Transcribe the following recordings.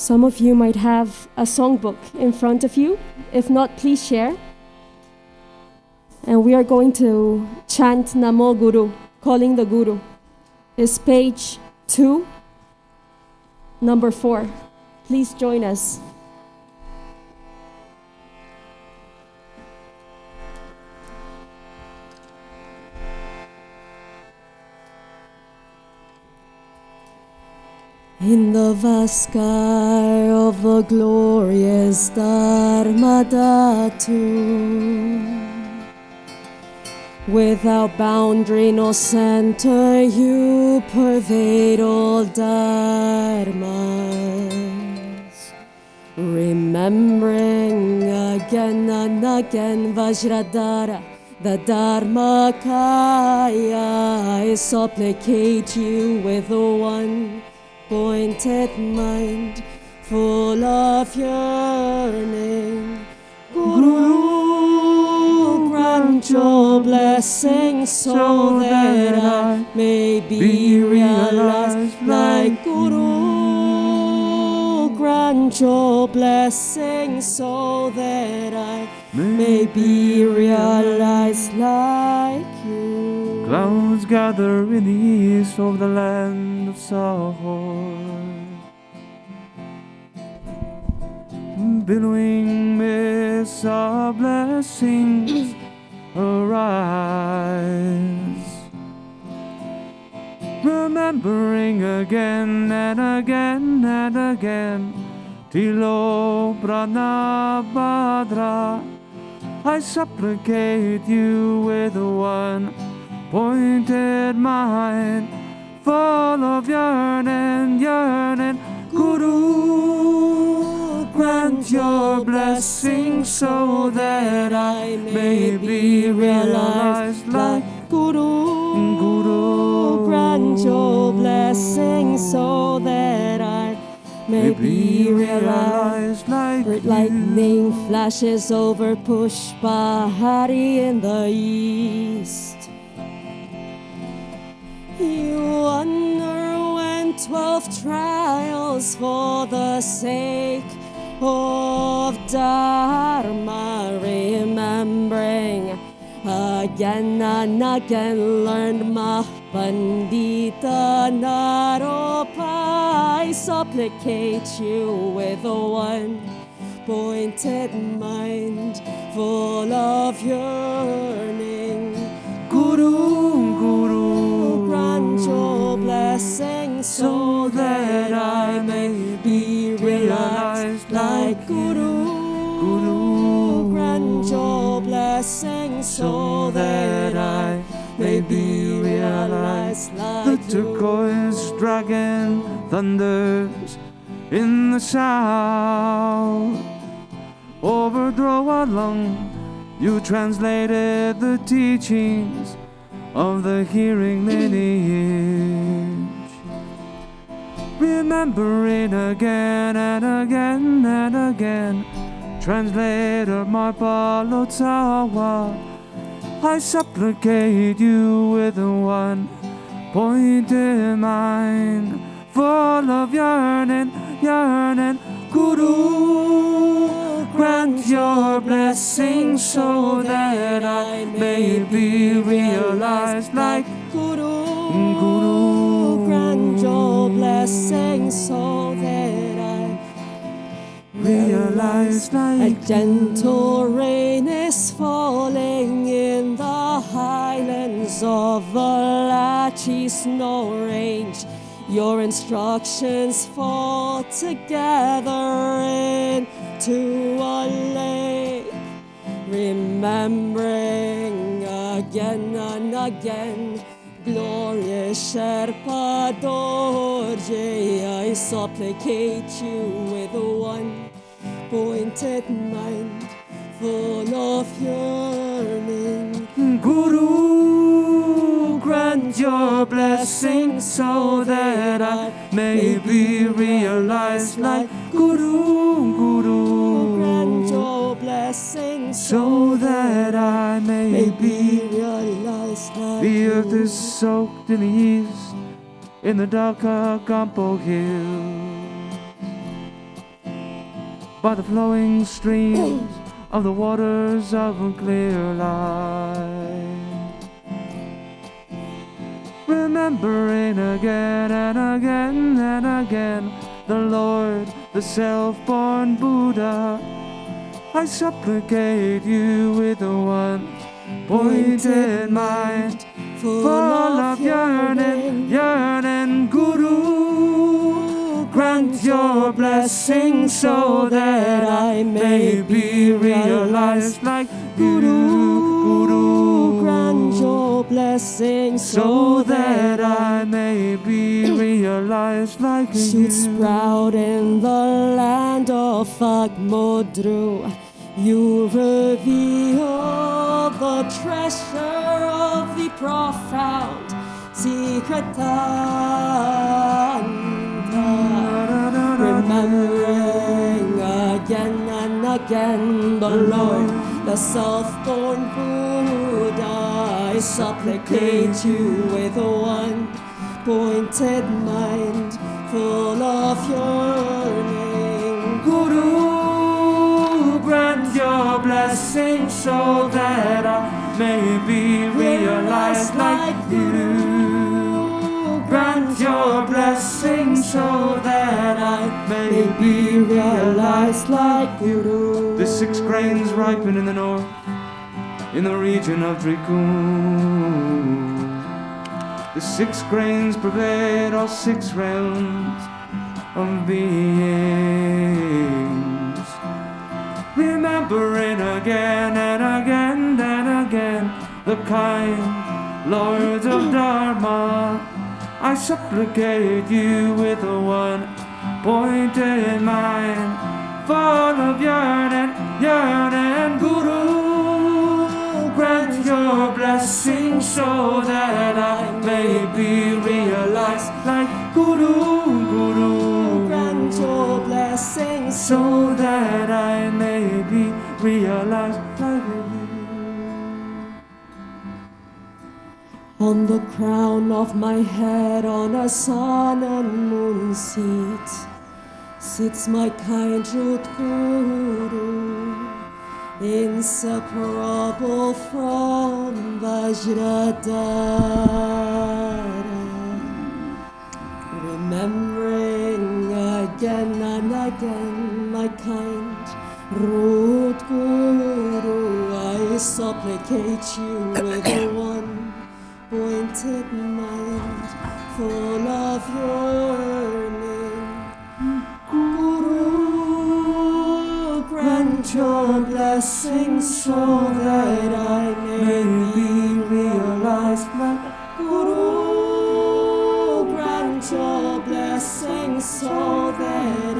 Some of you might have a songbook in front of you. If not, please share. And we are going to chant Namo Guru, calling the Guru. It's page 2, number 4. Please join us. In the vast sky of the glorious Dharma Dhatu, without boundary nor center, you pervade all dharmas. Remembering again and again Vajradhara, the Dharmakaya, I supplicate you with the one pointed mind, full of yearning. Guru, grant your blessing so that I may be realized like Guru. Grant your blessing so that I may be realized like you. Clouds gather in the east of the land of Sahor. Billowing mists of blessings arise. Remembering again and again and again Tilo Pranabhadra, I supplicate you with one pointed mind, full of yearning, yearning. Guru, grant your blessing so that I may be realized like Guru. Guru, grant your blessing so that I may be realized like you. Lightning flashes over Pushpahari in the east. You underwent 12 trials for the sake of Dharma, remembering again and again learned Mahapandita Naropa. I supplicate you with a one pointed mind, full of yearning. Guru, Guru, grant your blessing so that I may be realized like Guru. Guru, grant your blessing so that I may be realized like the turquoise dragon thunders in the south. Overthrow a lung, you translated the teachings of the hearing lineage. Remembering again and again and again translator Marpalotsawa, I supplicate you with a one pointed mind, full of yearning, yearning. Guru, grant your blessing so that I may be realized like Guru. Guru, grant your blessing so that I realize like a gentle rain is falling in the highlands of the Lachi Snow Range. Your instructions fall together into a lake. Remembering again and again glorious Sherpa Dorje, I supplicate you with one pointed mind, full of yearning. Guru, grant your blessing so that I may be realized like Guru. Guru, grant your blessing so that I may be realized like the earth is soaked in the east in the dark Gampopa hill. by the flowing streams of the waters of a clear light. Remembering again and again and again the Lord, the self-born Buddha, I supplicate you with a one-pointed mind, full of yearning, yearning. Guru, grant your blessing so that I may be realized like Guru. Guru, grant your blessing so that I may be realized like you. Should sprout in the land of Agmodru. You reveal the treasure of the profound secret Tanta. Remembering again and again the Lord, the self-born Buddha, I supplicate you with a one-pointed mind, full of yearning. Guru, grant your blessing so that I may be realized like you. Grant your blessing so that I may be realized like Guru. The 6 grains ripen in the north, in the region of Drikun. The 6 grains pervade all 6 realms of beings. Remembering again and again and again the kind lords of Dharma, I supplicate you with a one-pointed mind, full of yearning, yearning. Guru, grant your blessing so that I may be realized like Guru. Guru, grant your blessing so that I may be realized like you. On the crown of my head, on a sun and moon seat, sits my kind root Guru, inseparable from Vajradhara. Remembering again and again my kind root Guru, I supplicate you with a one-pointed mind, full of yearning. Guru, grant your blessing so that I may be realized like Guru. Grant your blessing so that I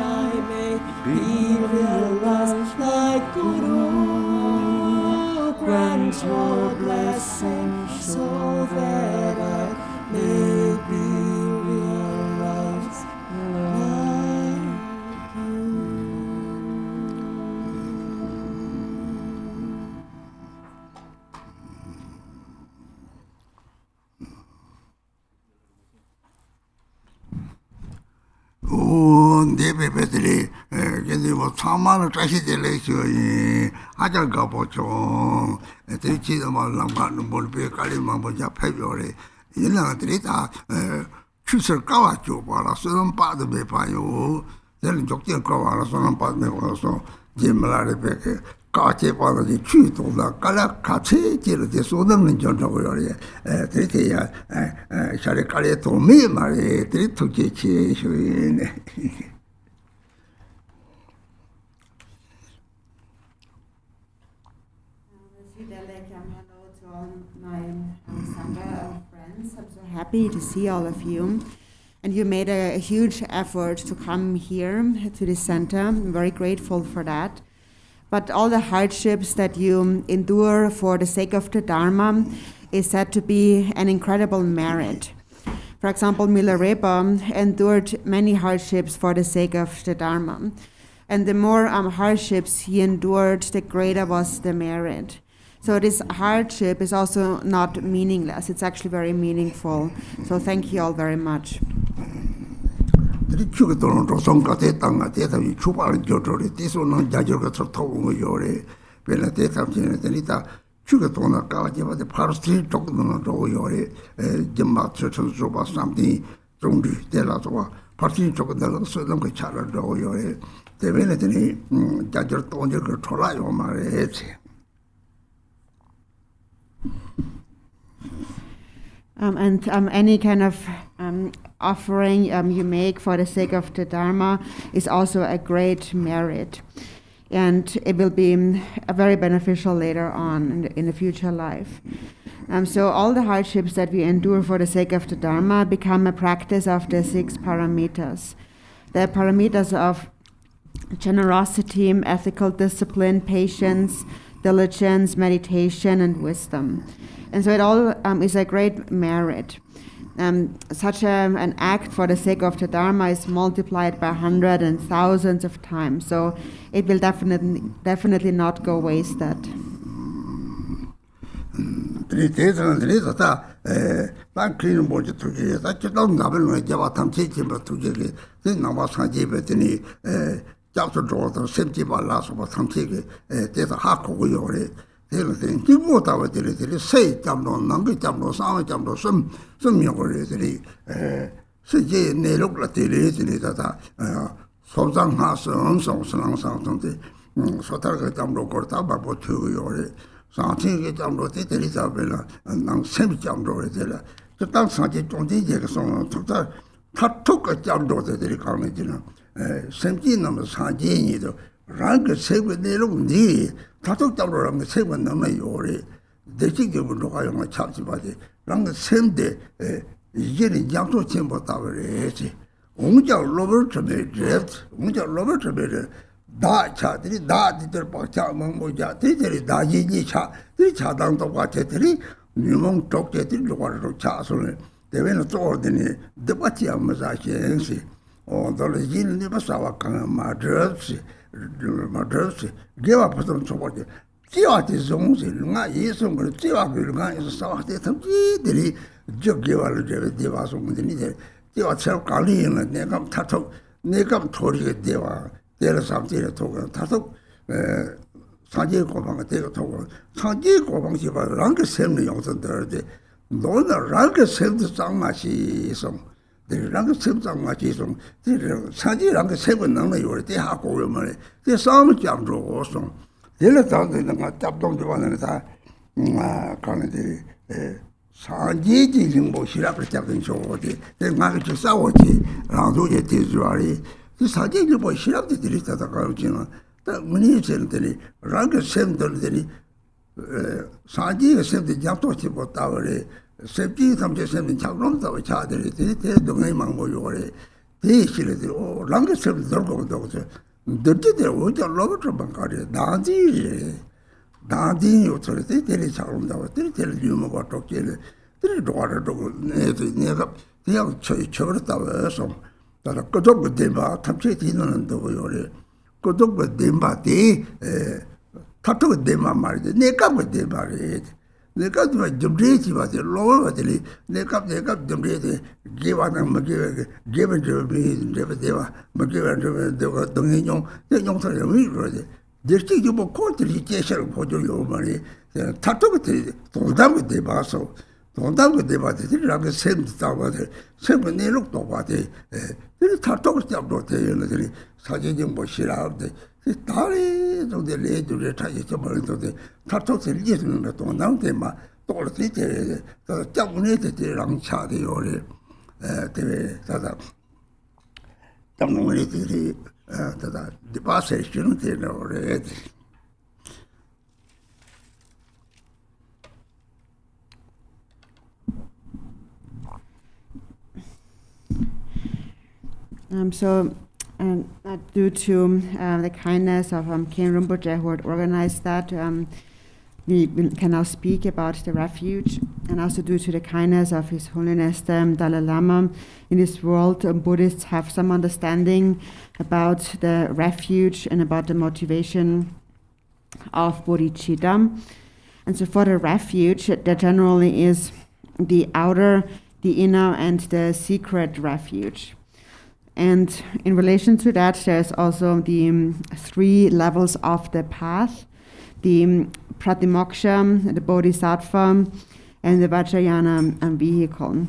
may be realized like Guru. Grant your blessing so that I may be realized like you. 내 베베들이 근데 뭐 참만을 다시 될래서이 하자가 보죠. 대치도 말랑가는 볼베 깔리만 보자 패별에 이랑들이 다 출설 까왔죠. 봐라. 소는 빠도 매 봐요. 내는 적대 까와라. 소는 빠도 매 봐서 제말에 베게 까체 빠도지 취도다 깔아 같이 지르지 소는 전적으로 대체야 샤리 깔에 도미 말에 대토치 쇼이네. Happy to see all of you, and you made a huge effort to come here to the center. I'm very grateful for that. But all the hardships that you endure for the sake of the Dharma is said to be an incredible merit. For example, Milarepa endured many hardships for the sake of the Dharma, and the more hardships he endured, the greater was the merit. So this hardship is also not meaningless. It's actually very meaningful. So thank you all very much. Tiri chuka tono rosonga te tanga te tabi chupala jodore, tiso nang jajoga trotogo yore, pela te tabi tiri ta chuka tono kawa jeba te parstri tokono rogo yore, jemba tsoton soba something zongri te la soba, parstri tokono so nang chala rogo yore, te vele tiri jajor tonje ko thola yo mare etse. And any kind of offering you make for the sake of the Dharma is also a great merit. And it will be very beneficial later on in the future life. So all the hardships that we endure for the sake of the Dharma become a practice of the 6 paramitas. The paramitas of generosity, ethical discipline, patience, diligence, meditation, and wisdom. And so it all is a great merit. Such an act for the sake of the Dharma is multiplied by hundreds and thousands of times. So it will definitely not go wasted. Say jamno nang jamno sama jamno some yore se ne lok la tele tata sobjang ha song something so tar ga jamno korta ba bo thu yore sa ke jamno te tele sa bela nang sem jamno re tela so tang sa je tong je ga song ta thuk ga jamno te tele ka ne jina sem ji nam sa je ni do rang ge se ne lok ni 다독 잡으라면 세번 넘어요 요래 대식적으로 가요 참지 바지 랑 샘데 이제는 양도 전부 다 그래지 옹자 로버트베 옹자 로버트베 다 차들이 다들 박자 먹고자 들이 다지니 차 들이 차당도 같애들이 유몽 독재들이 로가로 차소를 대회는 또 ordini 데바티 아마자시엔시 돌리진 리바사와 강 마드르스 give up some support. Giati zonzi, lunga yisum, Giabi Lunga is a soft deli, Jogival Deva Sumini, Deva Sel Kali and Negam Tato, Negam Tori Deva, there is something to talk, Tato, Sanji Kopang, Tato, Sanji Kopang, she was longer semi on the third. No, the longer semi Samashi song. The longer semi Samashi song, Sanji longer semi number you were the Hako money. The song jump to also. The little thing that tapped on the one and that Canada Sanji Jimbo, she represented so the market to Sawachi, Randu Tizari. The Sanji boy, she loved the list of the Carolina. The Munich Ranker sent the Sanji sent the Japto Tower. Safety some just sent the Chagron of a child, the name of Moyore. They should oh, longest of the dog doctor. The did with a Robert Bancari, Dandy, authority, tell each other, tell you about talking. The daughter near the old church of some that a good with Demba, Tamchetin and Doyore. Good dog with Demba, Tato with Demba married, neck up with Demba. They got my Jumbriti was the lower, they got Jumbriti, give on them, give it to me, Deva, McGiver, they were Dominion, they don't tell me. They still you call the education for your money. Tato told them with the basso, told them with the body, they have the same tower, same when they looked over the Tato brought the Sajin Boshira. The story of the late to retire to the Tato listen to Nantema, told the dominated the long charity or the dominated the passation or due to the kindness of Garchen Rinpoche, who had organized that, we can now speak about the refuge, and also due to the kindness of His Holiness the Dalai Lama. In this world, Buddhists have some understanding about the refuge and about the motivation of bodhicitta. And so for the refuge, there generally is the outer, the inner, and the secret refuge. And in relation to that, there's also the 3 levels of the path, the Pratimoksha, the Bodhisattva, and the Vajrayana vehicle.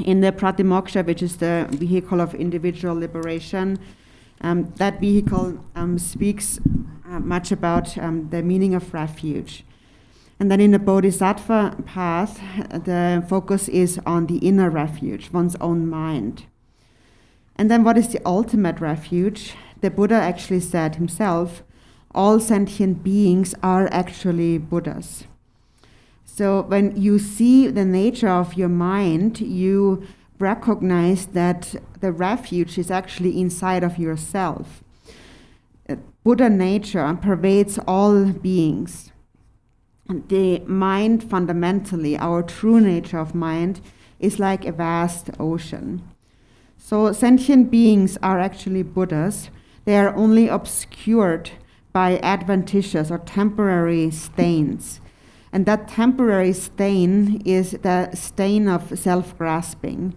In the Pratimoksha, which is the vehicle of individual liberation, that vehicle speaks much about the meaning of refuge. And then in the Bodhisattva path, the focus is on the inner refuge, one's own mind. And then what is the ultimate refuge? The Buddha actually said himself, all sentient beings are actually Buddhas. So when you see the nature of your mind, you recognize that the refuge is actually inside of yourself. Buddha nature pervades all beings. The mind fundamentally, our true nature of mind, is like a vast ocean. So sentient beings are actually Buddhas. They are only obscured by adventitious or temporary stains. And that temporary stain is the stain of self-grasping.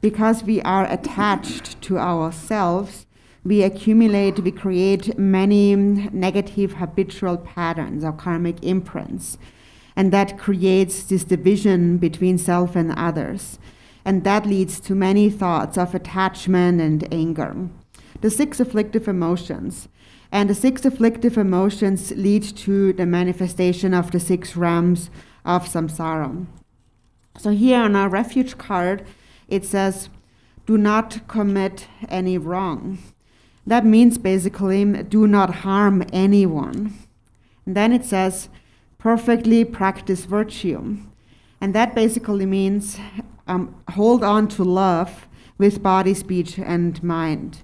Because we are attached to ourselves, we accumulate, we create many negative habitual patterns or karmic imprints. And that creates this division between self and others. And that leads to many thoughts of attachment and anger. The 6 afflictive emotions. And the 6 afflictive emotions lead to the manifestation of the 6 realms of samsara. So here on our refuge card, it says, do not commit any wrong. That means basically, do not harm anyone. And then it says, perfectly practice virtue. And that basically means hold on to love with body, speech, and mind.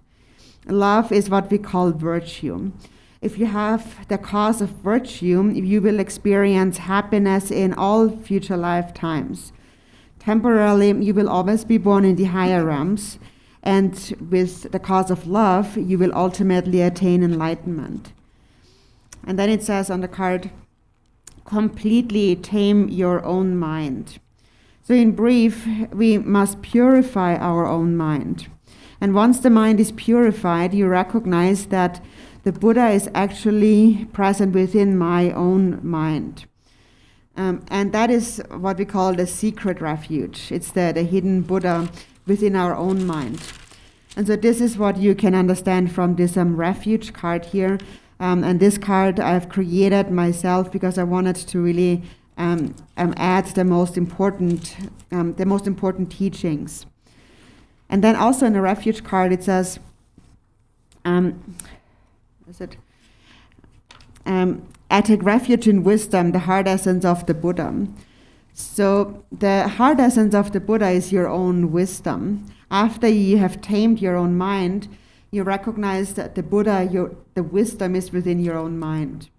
Love is what we call virtue. If you have the cause of virtue, you will experience happiness in all future lifetimes. Temporarily, you will always be born in the higher realms, and with the cause of love, you will ultimately attain enlightenment. And then it says on the card, completely tame your own mind. So in brief, we must purify our own mind. And once the mind is purified, you recognize that the Buddha is actually present within my own mind. And that is what we call the secret refuge. It's the hidden Buddha within our own mind. And so this is what you can understand from this refuge card here. And this card I've created myself because I wanted to really add the most important teachings. And then also in the refuge card it says, I take refuge in wisdom, the heart essence of the Buddha. So the heart essence of the Buddha is your own wisdom. After you have tamed your own mind, you recognize that the Buddha, the wisdom is within your own mind.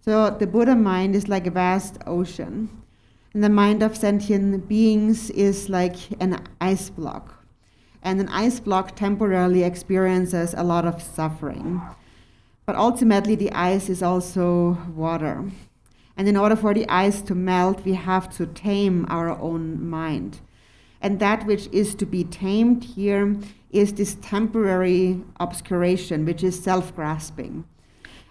So the Buddha mind is like a vast ocean. And the mind of sentient beings is like an ice block. And an ice block temporarily experiences a lot of suffering. But ultimately the ice is also water. And in order for the ice to melt, we have to tame our own mind. And that which is to be tamed here is this temporary obscuration, which is self-grasping.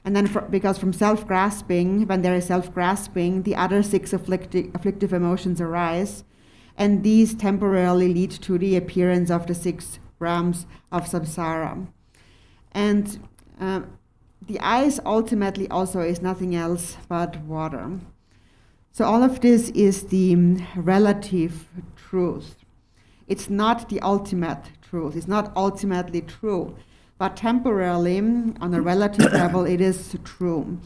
And then because from self-grasping, when there is self-grasping, the other 6 afflictive emotions arise. And these temporarily lead to the appearance of the 6 realms of samsara. And the ice ultimately also is nothing else but water. So all of this is the relative truth. It's not the ultimate truth. It's not ultimately true. But temporarily, on a relative level, it is true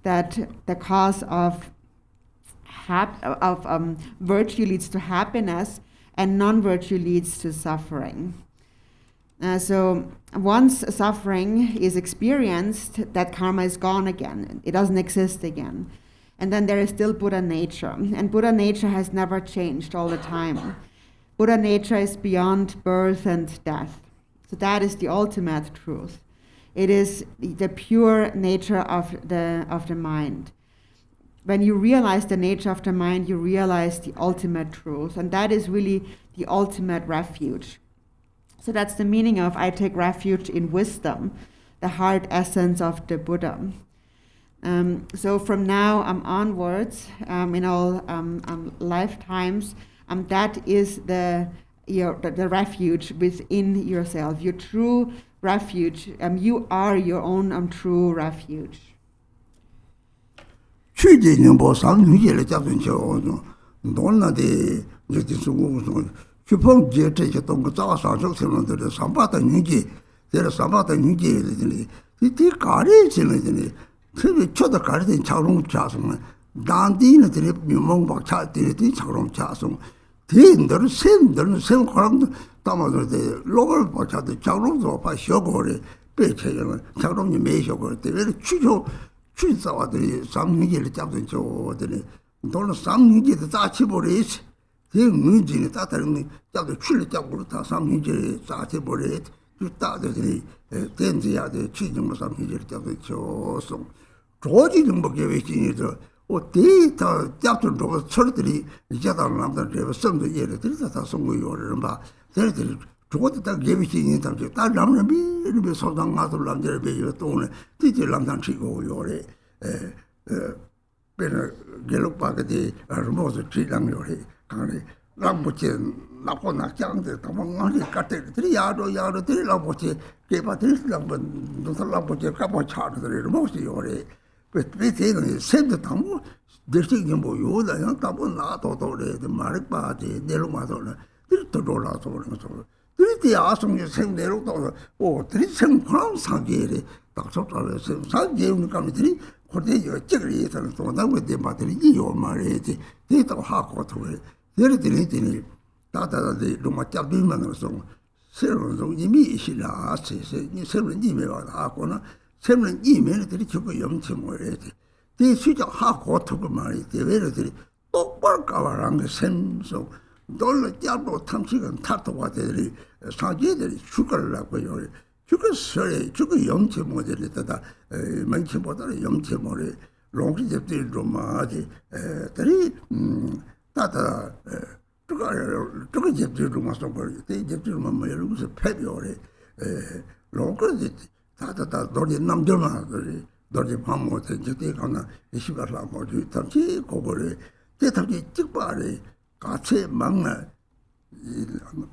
that the cause of virtue leads to happiness and non-virtue leads to suffering. So once suffering is experienced, that karma is gone again. It doesn't exist again. And then there is still Buddha nature. And Buddha nature has never changed all the time. Buddha nature is beyond birth and death. So that is the ultimate truth. It is the pure nature of the mind. When you realize the nature of the mind, you realize the ultimate truth. And that is really the ultimate refuge. So that's the meaning of I take refuge in wisdom, the heart essence of the Buddha. So from now onwards, in all lifetimes, that is the refuge within yourself, your true refuge. You are your own true refuge. 쳐다 가르된 차롱 차송 단디는 들이 명몽박 차들이 차롱 차송 대인들 샘들은 샘 거랑도 담아들 로벌 박차도 차롱도 봐 쇼고래 배체는 차롱이 매쇼고 때문에 추조와들이 삼미기를 잡던 저들이 돌로 삼미기도 다치버리지 대문진이 따다른 잡도 출리 잡고 다 삼미기를 다치버리 따들이 덴지야데 취중을 삼미기를 잡던 저송 조지는 뭐 계획이니도 어디다 잡던 거 철들이 이제다 남들 섬도 예를 들어서 다 송고요를 봐. 걔들이 저것도 다 계획이니 다 남는 미리 소당 가서 남들 배요 또는 뒤에 남단 치고 요래 베르 gelukpagadi armoso chilang yori kani lamboche napo nakjangde tamangani katte tri yaro tri lamboche kepa tri lambon lamboche kapo chado tri mosi yori pete no sendo tamu dersi gembo yoda yang tapo na to re de marikpa de neluma to tri to la to so tri ti asong ye sem nero to o tri sem kram sagere takso to sem sagere un kam tri Cordeio, Chigri, and so that with the battery, you married, they don't have what to it. There is the Tata de Lumachabiman or so. Several Yimishila, several email on Hakona, several email that it took a young Timorate. They switch out half what to marry, the very don't work around the same so. Dollar Diablo, Tamsik and Tato, what they Sanjay, sugar like way. 주가 영체모델이 되다 만체보다 영체모리 롱기접들 좀 아지 들이 따다 주가 접들 좀 와서 버리 대 접들 좀 뭐여서 패비오래 롱거지 따다다 너리 남들만 너리 밤모데 저때 가나 이시가라 뭐지 담지 고거래 대답이 찍바래 같이 막나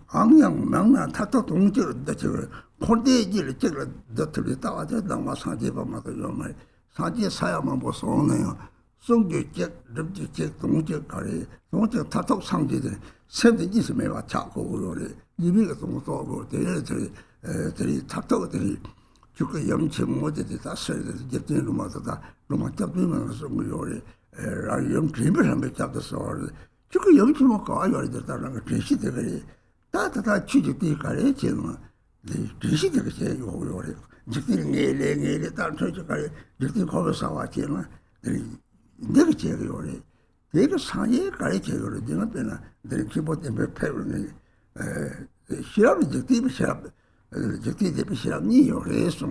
앙양 망나 타토 동지를 저거 콘데지를 저거 너들이 따와서 남아 사제범마도 요말 사제 사야만 보소네요 성교적 럽지적 동적 가래 동적 타토 상제들 샘도 있으면 와 자고 그러래 이미가 동서고 대들이 타토들이 주가 염치 모델이 다 써야 돼 로마다 로마 잡으면 성교요래 라이엄 드림을 한번 잡았어 주가 염치 먹고 아이를 됐다는 거 제시되게 따다다 취직이 가래 지금 제시되게 요요래 직들이 내내 단 저쪽에 직들이 거기서 왔지만 내가 제거래 내가 상에 가래 제거를 내가 되나 내 기본에 배우는 시합이 직들이 시합이 요래서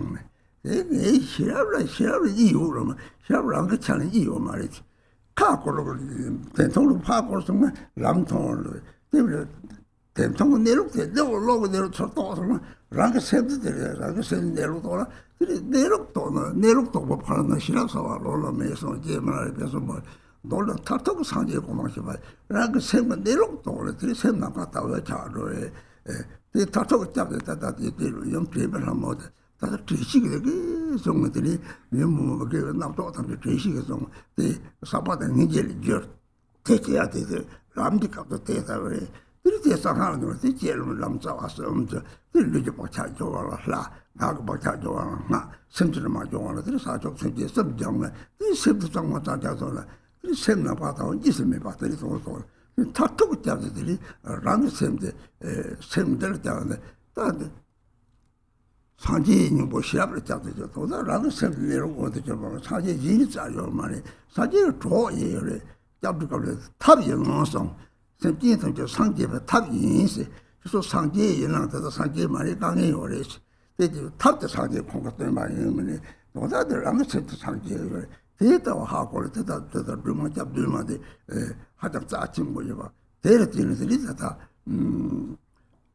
내 시합을 이유로 시합을 안 괜찮은 이유 말이지 카고로 대통령 파고서 람통을 때문에 대통령 내려도 내려오고 내려서 랑게 샘들이 랑게 샘 내려도라 내려도 뭐 파는 시라서 올라면서 이제 말해서 뭐 놀라 타타고 상제 고마시 봐 랑게 샘 내려도 들이 샘 나갔다 왜 자로에 이 타타고 잡다 이들 좀 제발 한번 다들 지식이 되게 정들이 뭐게 나도 담에 지식이 좀 사바다 니젤 저 대체야 되게 람디카도 대다 그래 이렇게 상하는 거 제일 남자 왔어 엄저 들리게 박차 좋아라 나고 박차 좋아라 나 심지를 막 좋아라 그래서 사적 생제 섭정에 이 섭도 정말 자자서라 이 샘나 봐도 있으면 봐들이 좋고 타투고 잡들이 람디 샘데 샘들 때문에 다들 사제는 뭐 시합을 잡죠. 도다 라는 셈을 내려오고 저 사제 진이 짜요 말이 사제를 좋아해요. 잡두가를 탑이 영어성 셈지는 저 상제의 탑이 있어. 그래서 상제의 연락도 상제 말이 강해요. 그래서 이제 탑도 상제 공격도 많이 하면 도다들 라는 셈도 상제예요. 대다와 하고 대다 좀 잡들만데 하다 짜친 거죠. 대를 뛰는 들이 다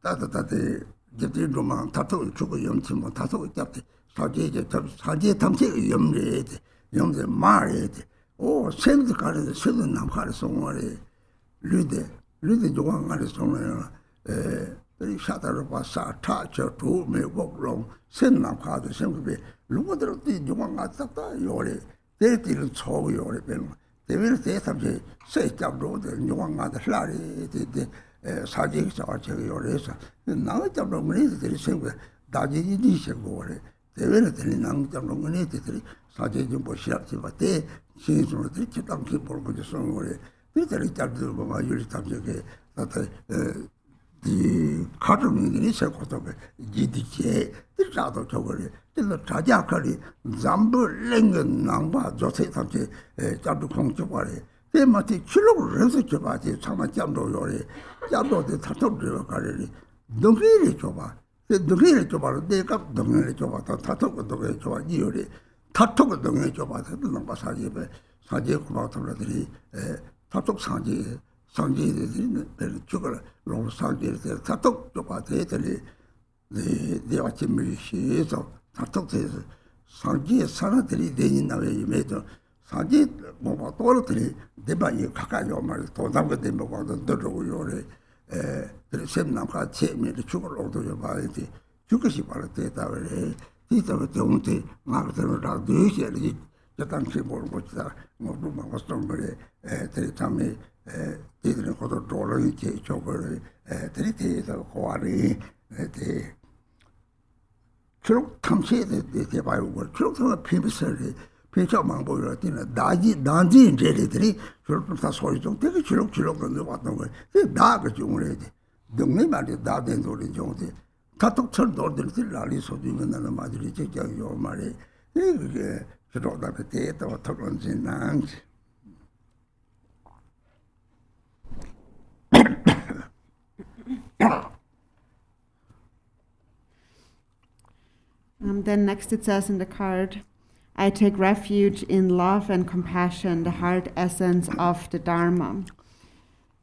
따다다데 저들 로만 타토 주고 염치 뭐 타토 잡대 사제 탐치 염레 염제 마레 오 센스 가르데 센스 남카르 송어레 르데 조강 가르 송어레 이 샤다로 바사 타쳐 두 메복롱 센남카도 생급에 루고들도 조강 갔다 요레 데티를 초고 요레 벨 데벨 데삼제 세잡로데 조강 가다 라리 데 사제가 저기 요래서 나가 잡는 거네들이 생각 다지지 디셔고래 대외는 들린 남 잡는 거네들이 사제 좀 보시랍지 봤대 신소들이 기tamki 보고 저선 거래 그들이 잡들 뭐 유리 탐적에 나타 이 카르민이 세고도 지디게 들자도 저거래 근데 자자거리 잠불랭은 남바 저세 탐지 잡도 공적거래 대마티 출력을 해서 줘봐지 참아 잠도 요래 잠도도 타톱을 가려니 너희를 줘봐 너희를 줘봐 내가 너희를 줘봐 타톱을 너희를 줘봐 이요래 타톱을 너희를 줘봐 너는 봐 사제 고마워들이 타톱 상제들이 죽을 너무 상제들 타톱 줘봐 대들이 내가 짐을 시에서 타톱에서 상제 사람들이 되는 나에 매도 사지 뭐 또르들이 대반이 가까이 오면 또 담고 되면 뭐도 들고 요래 샘남과 체미를 죽을 오도요 봐야지 죽으시 바로 때다래 이따가 때문에 막들을 다 되셔야지 저 당시 모르고 있다 뭐 막었던 거래 대참에 이들은 거도 돌아오는 게 저거를 대리대에서 고아리 대 추록 탐시에 대봐요 걸 추록서가 비비서리 배차만 보여라 때는 나지 제리들이 저렇게 다 소리 좀 되게 주룩주룩 건너 왔던 거예요. 나그 중을 해야 돼. 능내 말이 나된 소리 정도. 가톡철 돌들이 라리 소리가 나는 말이 제격이 요 말이 이게 저러다 그때도 털런지 난 Then next it says in the card, I take refuge in love and compassion, the heart essence of the Dharma.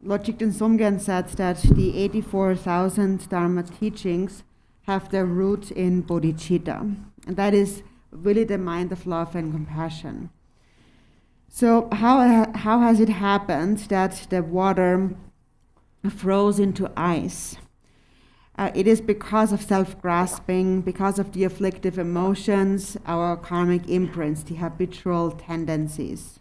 Lord Jigten Somgyen said that the 84,000 Dharma teachings have their root in bodhicitta, and that is really the mind of love and compassion. So how has it happened that the water froze into ice? It is because of self-grasping, because of the afflictive emotions, our karmic imprints, the habitual tendencies.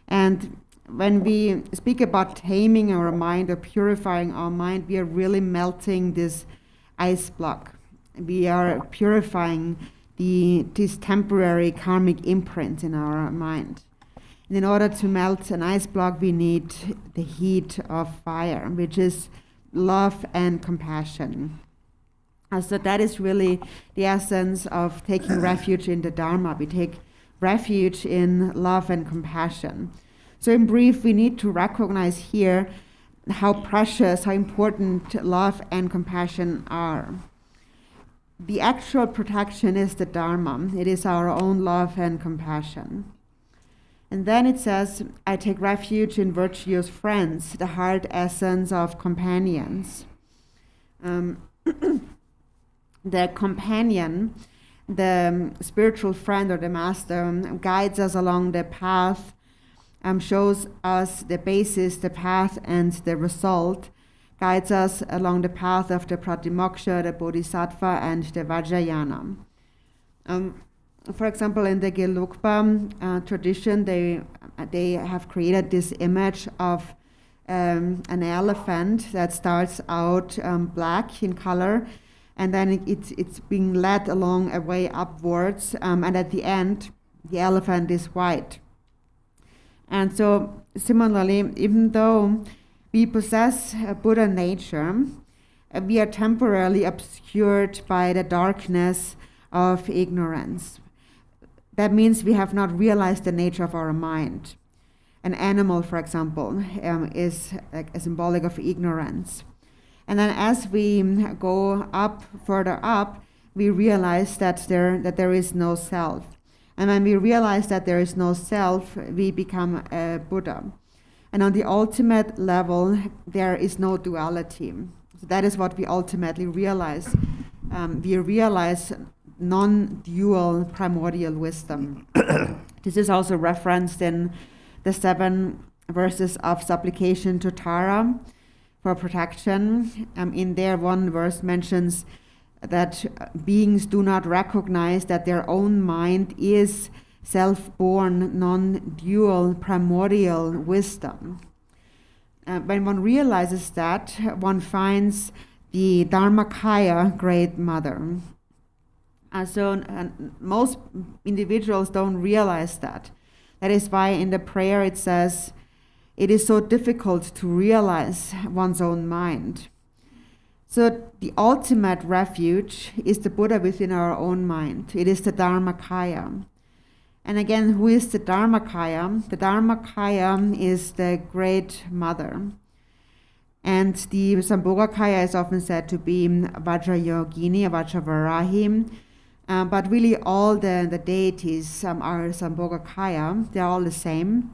And when we speak about taming our mind or purifying our mind, we are really melting this ice block. We are purifying these temporary karmic imprints in our mind. And in order to melt an ice block, we need the heat of fire, which is love and compassion. So that is really the essence of taking refuge in the Dharma. We take refuge in love and compassion. So in brief, we need to recognize here how precious, how important love and compassion are. The actual protection is the Dharma. It is our own love and compassion. And then it says, I take refuge in virtuous friends, the heart essence of companions. The companion, the spiritual friend or the master, guides us along the path, shows us the basis, the path, and the result, guides us along the path of the pratimoksha, the bodhisattva, and the vajrayana. For example, in the Gelugpa tradition, they have created this image of an elephant that starts out black in color, and then it's being led along a way upwards, and at the end, the elephant is white. And so, similarly, even though we possess Buddha nature, we are temporarily obscured by the darkness of ignorance. That means we have not realized the nature of our mind. An animal, for example, is a symbolic of ignorance. And then as we go up, further up, we realize that there is no self. And when we realize that there is no self, we become a Buddha. And on the ultimate level, there is no duality. So that is what we ultimately realize. We realize non-dual primordial wisdom. This is also referenced in the 7 verses of supplication to Tara for protection. In there, one verse mentions that beings do not recognize that their own mind is self-born, non-dual primordial wisdom. When one realizes that, one finds the Dharmakaya Great Mother. So most individuals don't realize that. That is why in the prayer it says, it is so difficult to realize one's own mind. So the ultimate refuge is the Buddha within our own mind. It is the Dharmakaya. And again, who is the Dharmakaya? The Dharmakaya is the Great Mother. And the Sambhogakaya is often said to be Vajrayogini, Vajravarahi. But really all the deities are Sambhogakaya. They're all the same.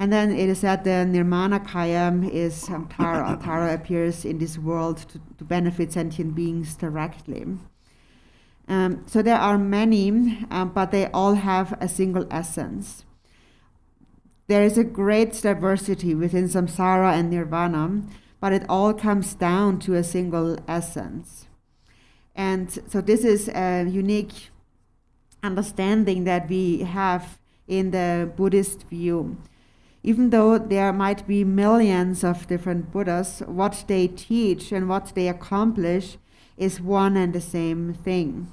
And then it is said the Nirmanakaya is Tara. Tara appears in this world to benefit sentient beings directly. So there are many, but they all have a single essence. There is a great diversity within samsara and nirvana, but it all comes down to a single essence. And so this is a unique understanding that we have in the Buddhist view. Even though there might be millions of different Buddhas, what they teach and what they accomplish is one and the same thing.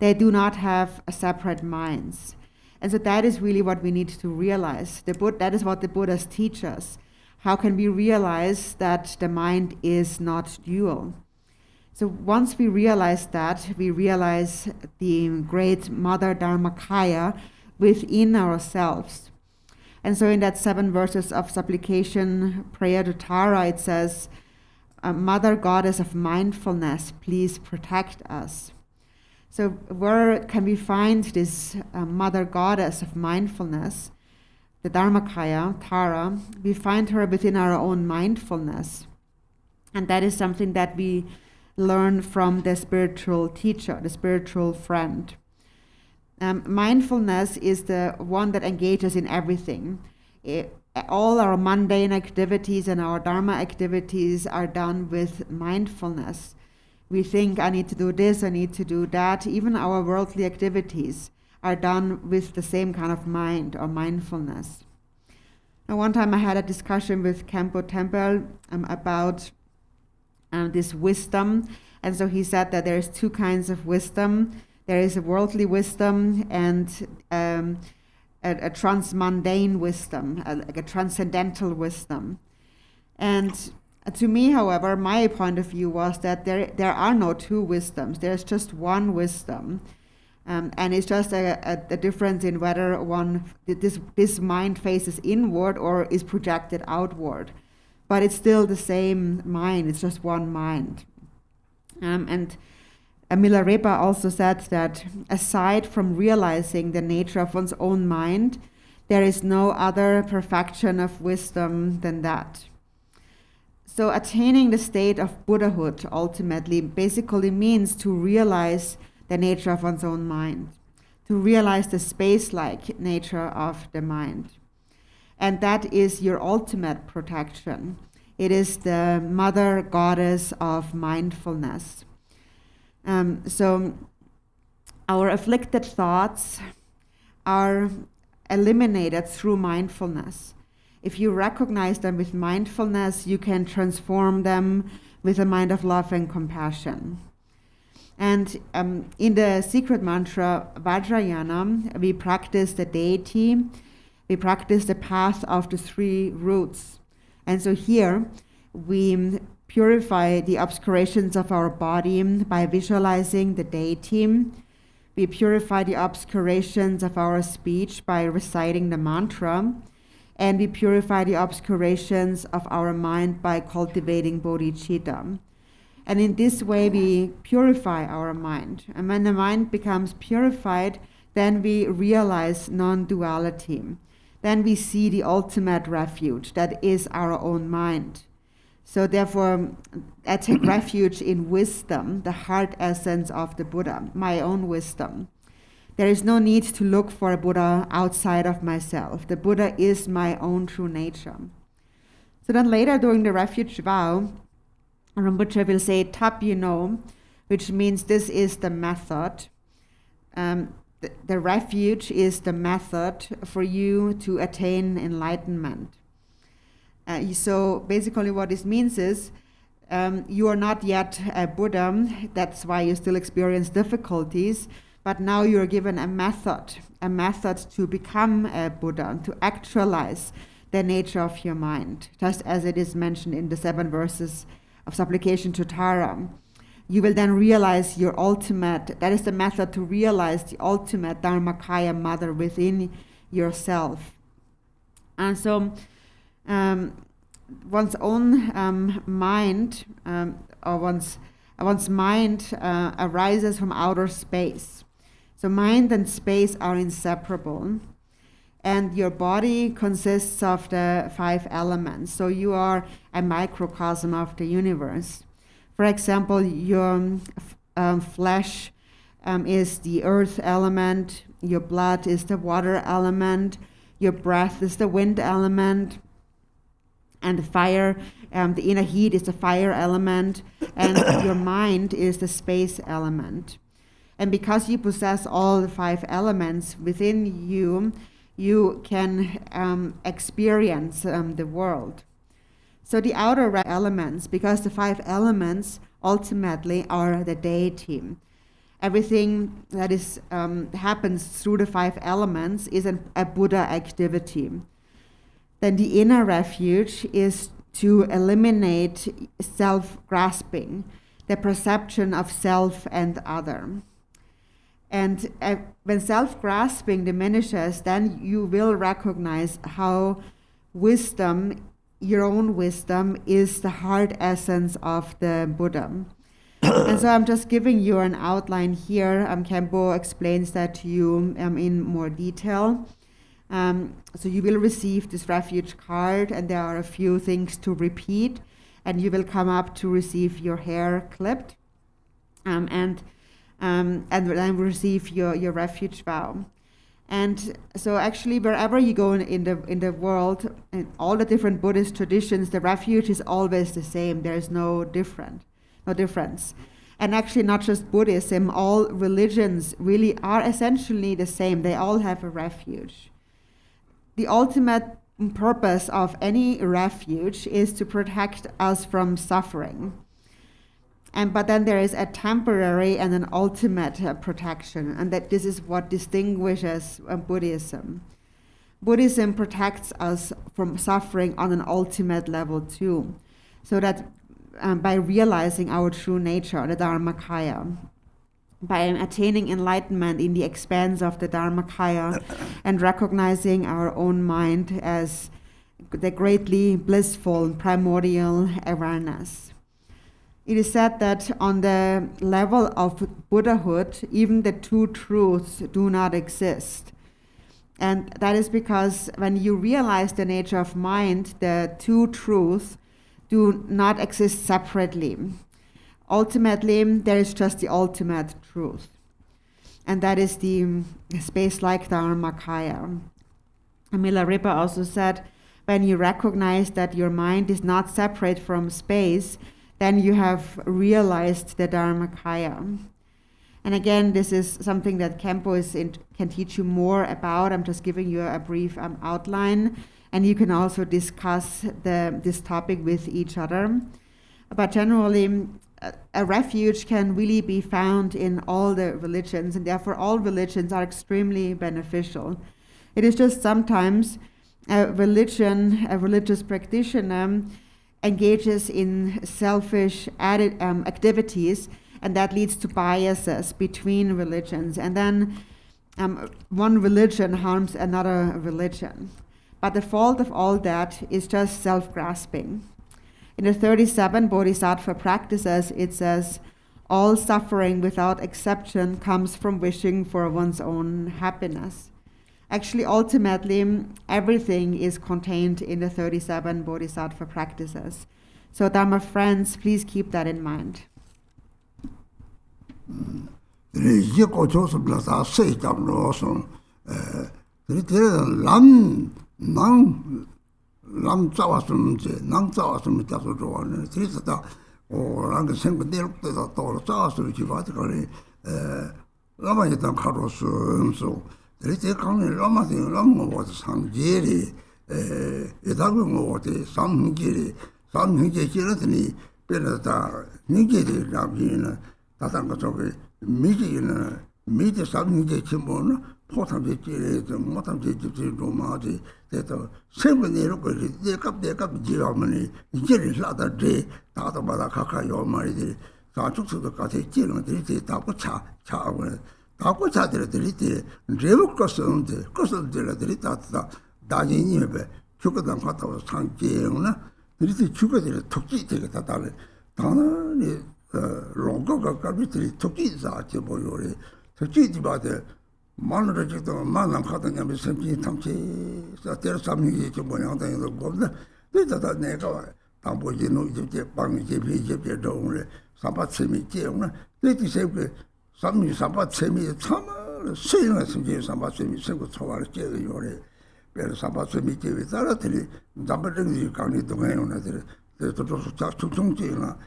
They do not have separate minds. And so that is really what we need to realize. That is what the Buddhas teach us. How can we realize that the mind is not dual? So once we realize that, we realize the Great Mother Dharmakaya within ourselves. And so in that 7 verses of supplication prayer to Tara, it says, Mother Goddess of mindfulness, please protect us. So where can we find this Mother Goddess of mindfulness, the Dharmakaya, Tara? We find her within our own mindfulness. And that is something that we learn from the spiritual teacher, the spiritual friend. Mindfulness is the one that engages in everything. All our mundane activities and our Dharma activities are done with mindfulness. We think, I need to do this, I need to do that. Even our worldly activities are done with the same kind of mind or mindfulness. Now, one time I had a discussion with Khenpo Temple about this wisdom. And so he said that there's 2 kinds of wisdom. There is a worldly wisdom and a transmundane wisdom, like a transcendental wisdom. And to me, however, my point of view was that there are no 2 wisdoms. There's just one wisdom. And it's just a difference in whether this mind faces inward or is projected outward. But it's still the same mind. It's just one mind. And Milarepa also said that aside from realizing the nature of one's own mind, there is no other perfection of wisdom than that. So attaining the state of Buddhahood ultimately basically means to realize the nature of one's own mind, to realize the space-like nature of the mind. And that is your ultimate protection. It is the Mother Goddess of mindfulness. So our afflicted thoughts are eliminated through mindfulness. If you recognize them with mindfulness, you can transform them with a mind of love and compassion. And in the secret mantra Vajrayana, we practice the deity, we practice the path of the 3 roots. And so here we purify the obscurations of our body by visualizing the deity. We purify the obscurations of our speech by reciting the mantra. And we purify the obscurations of our mind by cultivating bodhicitta. And in this way, we purify our mind. And when the mind becomes purified, then we realize non-duality. Then we see the ultimate refuge, that is our own mind. So therefore, I take refuge in wisdom, the heart essence of the Buddha, my own wisdom. There is no need to look for a Buddha outside of myself. The Buddha is my own true nature. So then later during the refuge vow, Rinpoche will say, Tap you know, which means this is the method. The refuge is the method for you to attain enlightenment. So basically what this means is you are not yet a Buddha, that's why you still experience difficulties, but now you're given a method to become a Buddha, to actualize the nature of your mind, just as it is mentioned in the 7 verses of supplication to Tara. You will then realize your ultimate, that is the method to realize the ultimate Dharmakaya mother within yourself. And so one's own mind, or one's mind arises from outer space. So mind and space are inseparable. And your body consists of the 5 elements. So you are a microcosm of the universe. For example, your flesh is the earth element, your blood is the water element, your breath is the wind element, and the fire, the inner heat is the fire element, and your mind is the space element. And because you possess all the 5 elements within you, you can experience the world. So the outer elements, because the 5 elements ultimately are the deity. Everything that is happens through the 5 elements is a Buddha activity. Then the inner refuge is to eliminate self-grasping, the perception of self and other. And when self-grasping diminishes, then you will recognize how wisdom, your own wisdom, is the heart essence of the Buddha. And so I'm just giving you an outline here. Khenpo explains that to you in more detail. So you will receive this refuge card, and there are a few things to repeat, and you will come up to receive your hair clipped, and then receive your refuge vow. And so actually wherever you go in the world, in all the different Buddhist traditions, the refuge is always the same. There is no difference. And actually not just Buddhism, all religions really are essentially the same. They all have a refuge. The ultimate purpose of any refuge is to protect us from suffering. But then there is a temporary and an ultimate protection, and that this is what distinguishes Buddhism. Buddhism protects us from suffering on an ultimate level too, so that by realizing our true nature, the Dharmakaya, by attaining enlightenment in the expanse of the Dharmakaya and recognizing our own mind as the greatly blissful primordial awareness. It is said that on the level of Buddhahood, even the 2 truths do not exist. And that is because when you realize the nature of mind, the 2 truths do not exist separately. Ultimately, there is just the ultimate truth. And that is the space-like Dharmakaya. Milarepa also said, when you recognize that your mind is not separate from space, then you have realized the Dharmakaya. And again, this is something that Khenpo can teach you more about. I'm just giving you a brief outline, and you can also discuss this topic with each other. But generally, a refuge can really be found in all the religions, and therefore all religions are extremely beneficial. It is just sometimes a religious practitioner engages in selfish activities, and that leads to biases between religions. And then one religion harms another religion. But the fault of all that is just self-grasping. In the 37 Bodhisattva practices, it says, all suffering without exception comes from wishing for one's own happiness. Actually, ultimately, everything is contained in the 37 Bodhisattva practices. So Dharma friends, please keep that in mind. 이제 고쳐서 블라사 세 잡로서 남 잡았으면 남 잡았으면 잡서 좋아하는 그래서다 랑그 생각 내lok도 또 잡았으면 지바들이 라마 일단 가로서 그래서 강에 라마한테 라마고 상제리 에다고 뭐데 삼기리 길었더니 빼라다 니게리 라비는 다단가 저기 미지는 미지 삼기제 침보는 포탄제 길에서 못함제 집지로 마지 대도 세번내로 그 내값 지어머니 이제를 하다데 다도마다 가까이요 말이지 자축수도 같이 지는데 다고 차들들이 레버 거스들이 다다 다진이베 죽어당 갔다고 상계나 그래서 죽어들 독지 되겠다 다를 다는 롱거가 가비들이 독지자 보여래 독지지 바데 만으로도 만남 가다냐면 sempre 탐지 사ter 삼이 좀 모양당에서 겁나 그래서 내가 담보지는 이제 방이제 비제 도움을 삼바체미 제용은 그때 세그 삼미 삼바체미 참을 수행을 심지 삼바체미 생고 초발을 제가 요래 그래서 삼바체미 제에 따라들이 담보들이 강이 동해오는데 그래도 저 중중지나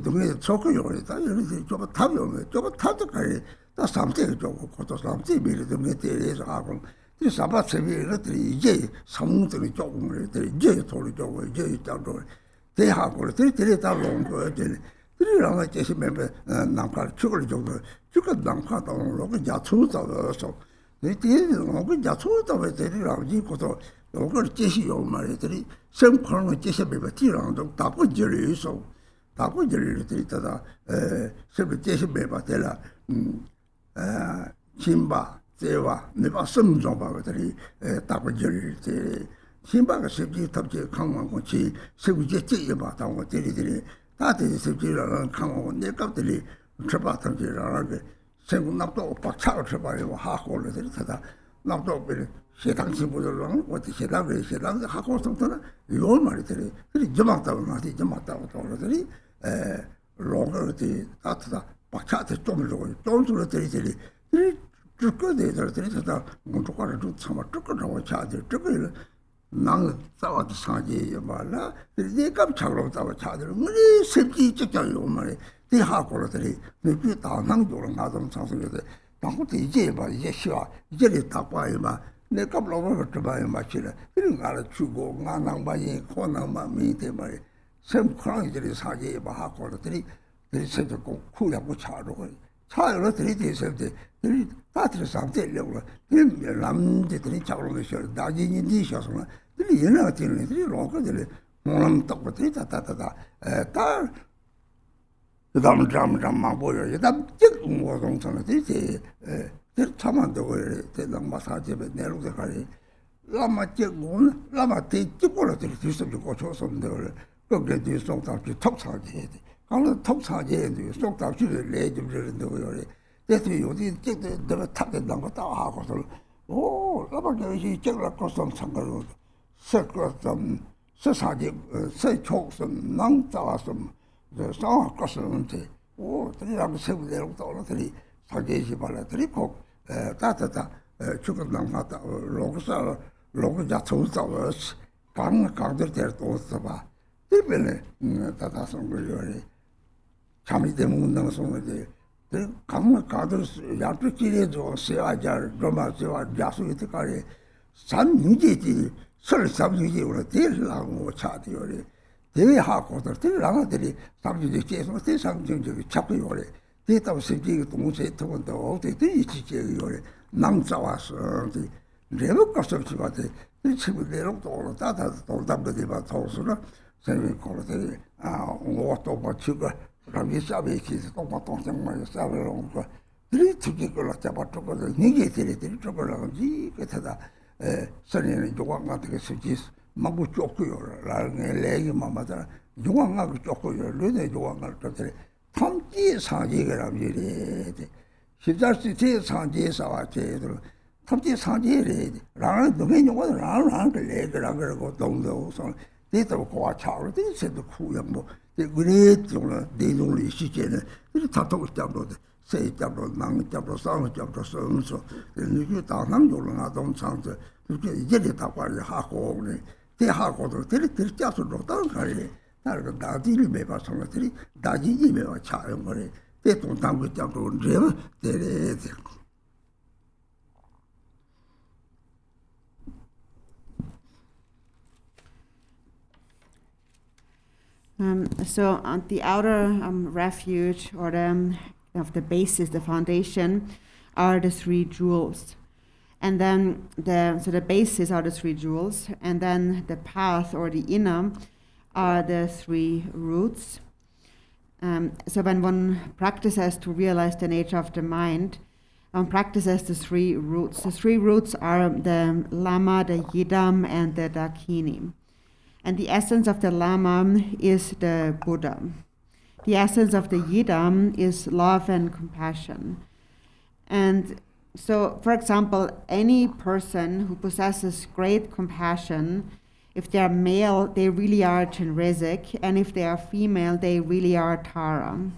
동해 초고 요래다 이렇게 저거 답이 오면 저거 타도까지 다 삼대가 저거 그것도 삼대 미리도 메테에서 하고 이 삼바체미들이 이제 삼무들이 조금 이제 돌이 저거 이제 잡도 대하고 들이 다 놓은 거야. 들이랑 같이 멤버 남가 죽을 정도 죽을 남가도 로그 야초다서 이때는 로그 야초다에 들이랑 이것도 로그를 제시요 말이들이 생활을 제시해봐 뒤랑도 답을 있어. 답을 들이다다 세비 제시해봐 되라 신바 제와 내가 섬좀 봐들이 답을 들이 신바가 세비 답지 강만고치 세비제 제여봐 당고 들이들이 다들 세비라는 강고 내값들이 처바탕지라는 생군 납도 박차로 처바요 하고를 들이다 납도 그 세당신부들은 어디 세당 하고 something 이런 말이들이 그리 점았다고 나한테 점았다고 그러더니 로그들이 따뜻다 박차한테 좀 주고 좀 주고 들이들이 들이다 문쪽가를 좀 참아 쭉 차들 쭉 난 싸워도 사지에 말라 내가 차로 싸워 차들 우리 sep지 직장요 말이 대하고들이 내 다낭도로 나도 상승해서 당고도 이제 봐 이제 쉬어 이제 다 봐요 봐 내가 로버를 좀 봐요 마치라 이런 거 주고 나낭바이 코낭바 미테 말이 sem크랑이들이 사지에 봐 하고들이 그래서 꼭 쿠야고 차로 들이대서들 들이 다들 상태려고 늘 남들이 잡으러 쉬어 나진이 니셔서 들이 연락 되는 애들이 로그들이 몸 떡고 다다다다 다 그다음 잠만 보여 그다음 찍은 거 동선을 들이 참만도 그래 대당 마사지에 내려서 가리 라마 찍고 라마 때 찍고를 들이 뒤집고 고쳐서인데 그게 뒤송답지 턱사지 해야 돼 강로 턱사지에 속답지를 내좀 저런데 그래 그래서 요즘 찍도 내가 타겠다는 거 다 하고서 라바게 찍으라 거선 상가로 색거선 세사지 세촉선 낭자와선 상하 거선한테 들이라고 세부대로 떠오르더니 사계시 발라들이 꼭 따뜻다 죽은 남가다 로그자 좋다고 강들 때도 없어봐 때문에 다다선 거를 잠이 되면 운동 속에 강을 가들 야트길에도 세아자 로마세와 야수이트까지 삼유제지 설삼유제 우리 대라고 차디요래 대하고들 대라가들이 삼유제 계속 대상정적이 잡고 요래 대답 세계의 동시에 통한다고 어떻게 지지요래 남자와서 레버가서 집한테 지금 내려도 다다 동담들이 봐 도서나 세계 거들이 옷도 받치고 라비 사베키스 동동정말 사베롱 거 들이 특히 걸로 잡아주거든 이게 들이 저걸로지 그때다 선에는 조각 같은 게 쓰지 막고 쫓고요 라는 얘기 마마다 조각하고 쫓고요 르네 조각을 쫓더니 탐지 사지가라고 이래 십자수 제 사지에서 왔제들 탐지 사지래 라는 동네 용어를 라는 걸 얘기라 그러고 동도 데이터 고아 차로 데이터 쿠양 뭐 그래 좀 내용이 시제는 이 다도 잡로데 세 잡로 망 잡로 상 잡로 선서 이게 다만 요런 아동 창제 이게 이제 다 관리 하고 네 대하고도 들이 짜서로 다른 거리 다른 다디를 매봐서 것들이 다지지 매봐 차요 거리 대통 당국 잡로 제가 데레 So on the outer refuge, or of the basis, the foundation, are the 3 jewels, and then the basis are the 3 jewels, and then the path or the inner are the 3 roots. So when one practices to realize the nature of the mind, one practices the 3 roots. The 3 roots are the Lama, the Yidam, and the Dakini. And the essence of the Lama is the Buddha. The essence of the Yidam is love and compassion. And so, for example, any person who possesses great compassion, if they are male, they really are Chenrezig, and if they are female, they really are Tara.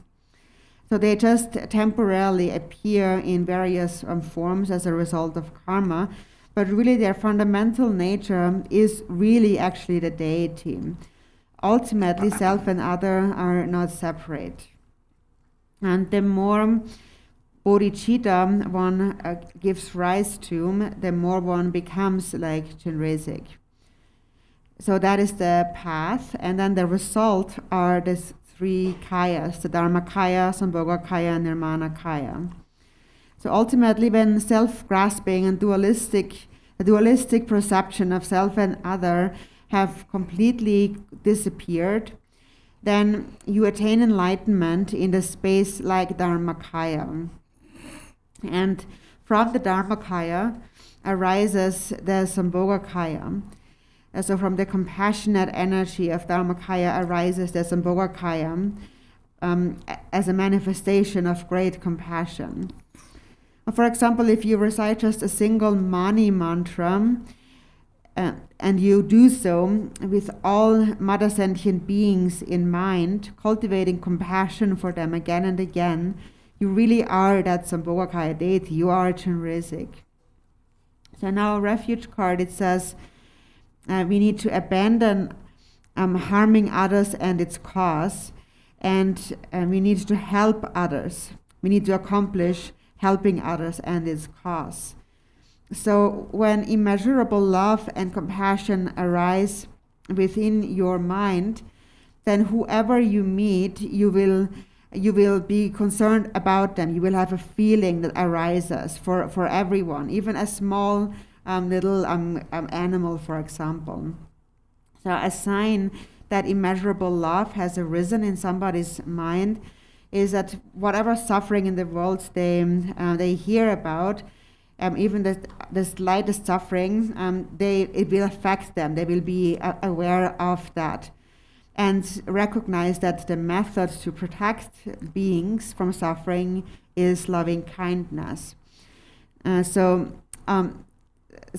So they just temporarily appear in various forms as a result of karma, but really their fundamental nature is really actually the deity. Ultimately, self and other are not separate. And the more bodhicitta one gives rise to, the more one becomes like Chenrezig. So that is the path, and then the result are the 3 kayas, the Dharmakaya, Sambhogakaya, and Nirmanakaya. So ultimately, when self-grasping and dualistic perception of self and other have completely disappeared, then you attain enlightenment in the space like Dharmakaya. And from the Dharmakaya arises the Sambhogakaya. So from the compassionate energy of Dharmakaya arises the Sambhogakaya as a manifestation of great compassion. For example, if you recite just a single Mani mantra, and you do so with all mother sentient beings in mind, cultivating compassion for them again and again, you really are that Sambhogakaya deity, you are Chenrezig. So now refuge card, it says, we need to abandon harming others and its cause, and we need to help others. We need to accomplish helping others and its cause. So when immeasurable love and compassion arise within your mind, then whoever you meet, you will be concerned about them. You will have a feeling that arises for everyone, even a small little animal, for example. So a sign that immeasurable love has arisen in somebody's mind is that whatever suffering in the world they hear about, even the slightest suffering, it will affect them. They will be aware of that and recognize that the method to protect beings from suffering is loving kindness. So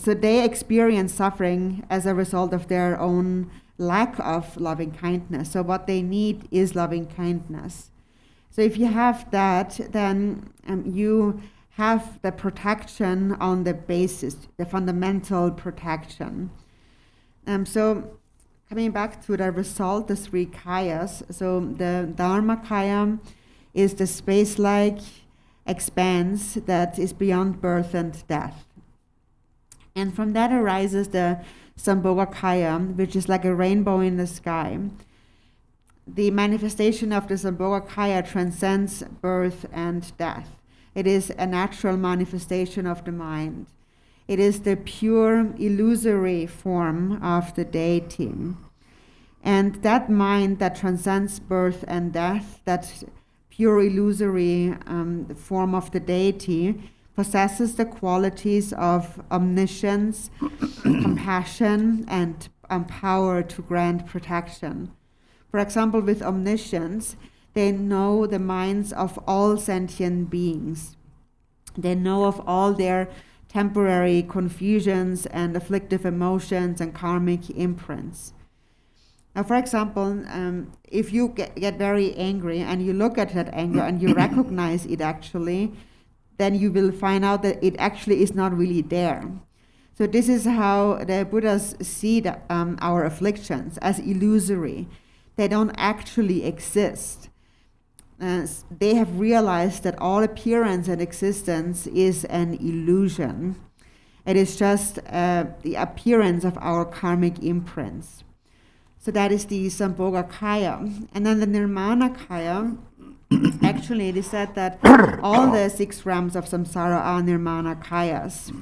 they experience suffering as a result of their own lack of loving kindness. So what they need is loving kindness. So if you have that, then you have the protection on the basis, the fundamental protection. So coming back to the result, the 3 kayas. So the Dharmakaya is the space-like expanse that is beyond birth and death. And from that arises the Sambhogakaya, which is like a rainbow in the sky. The manifestation of the Sambhogakaya transcends birth and death. It is a natural manifestation of the mind. It is the pure illusory form of the deity. And that mind that transcends birth and death, that pure illusory form of the deity, possesses the qualities of omniscience, compassion, and power to grant protection. For example, with omniscience, they know the minds of all sentient beings. They know of all their temporary confusions and afflictive emotions and karmic imprints. Now, for example, if you get very angry and you look at that anger and you recognize it actually, then you will find out that it actually is not really there. So this is how the Buddhas see our afflictions, as illusory. They don't actually exist. They have realized that all appearance and existence is an illusion. It is just the appearance of our karmic imprints. So that is the Sambhogakaya. And then the Nirmanakaya, actually it is said that all the 6 realms of samsara are Nirmanakayas.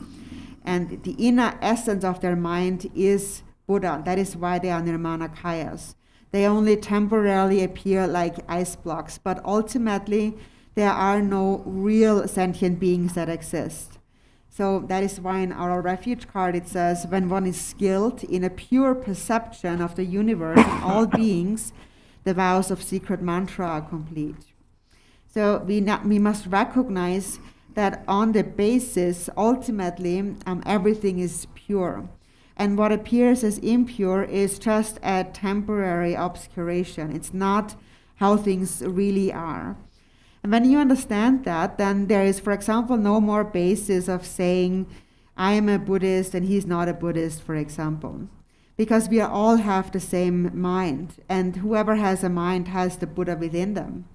And the inner essence of their mind is Buddha. That is why they are Nirmanakayas. They only temporarily appear like ice blocks, but ultimately there are no real sentient beings that exist. So that is why in our Refuge card it says, when one is skilled in a pure perception of the universe and all beings, the vows of secret mantra are complete. So we must recognize that on the basis, ultimately, everything is pure. And what appears as impure is just a temporary obscuration. It's not how things really are. And when you understand that, then there is, for example, no more basis of saying, I am a Buddhist and he's not a Buddhist, for example. Because we all have the same mind. And whoever has a mind has the Buddha within them.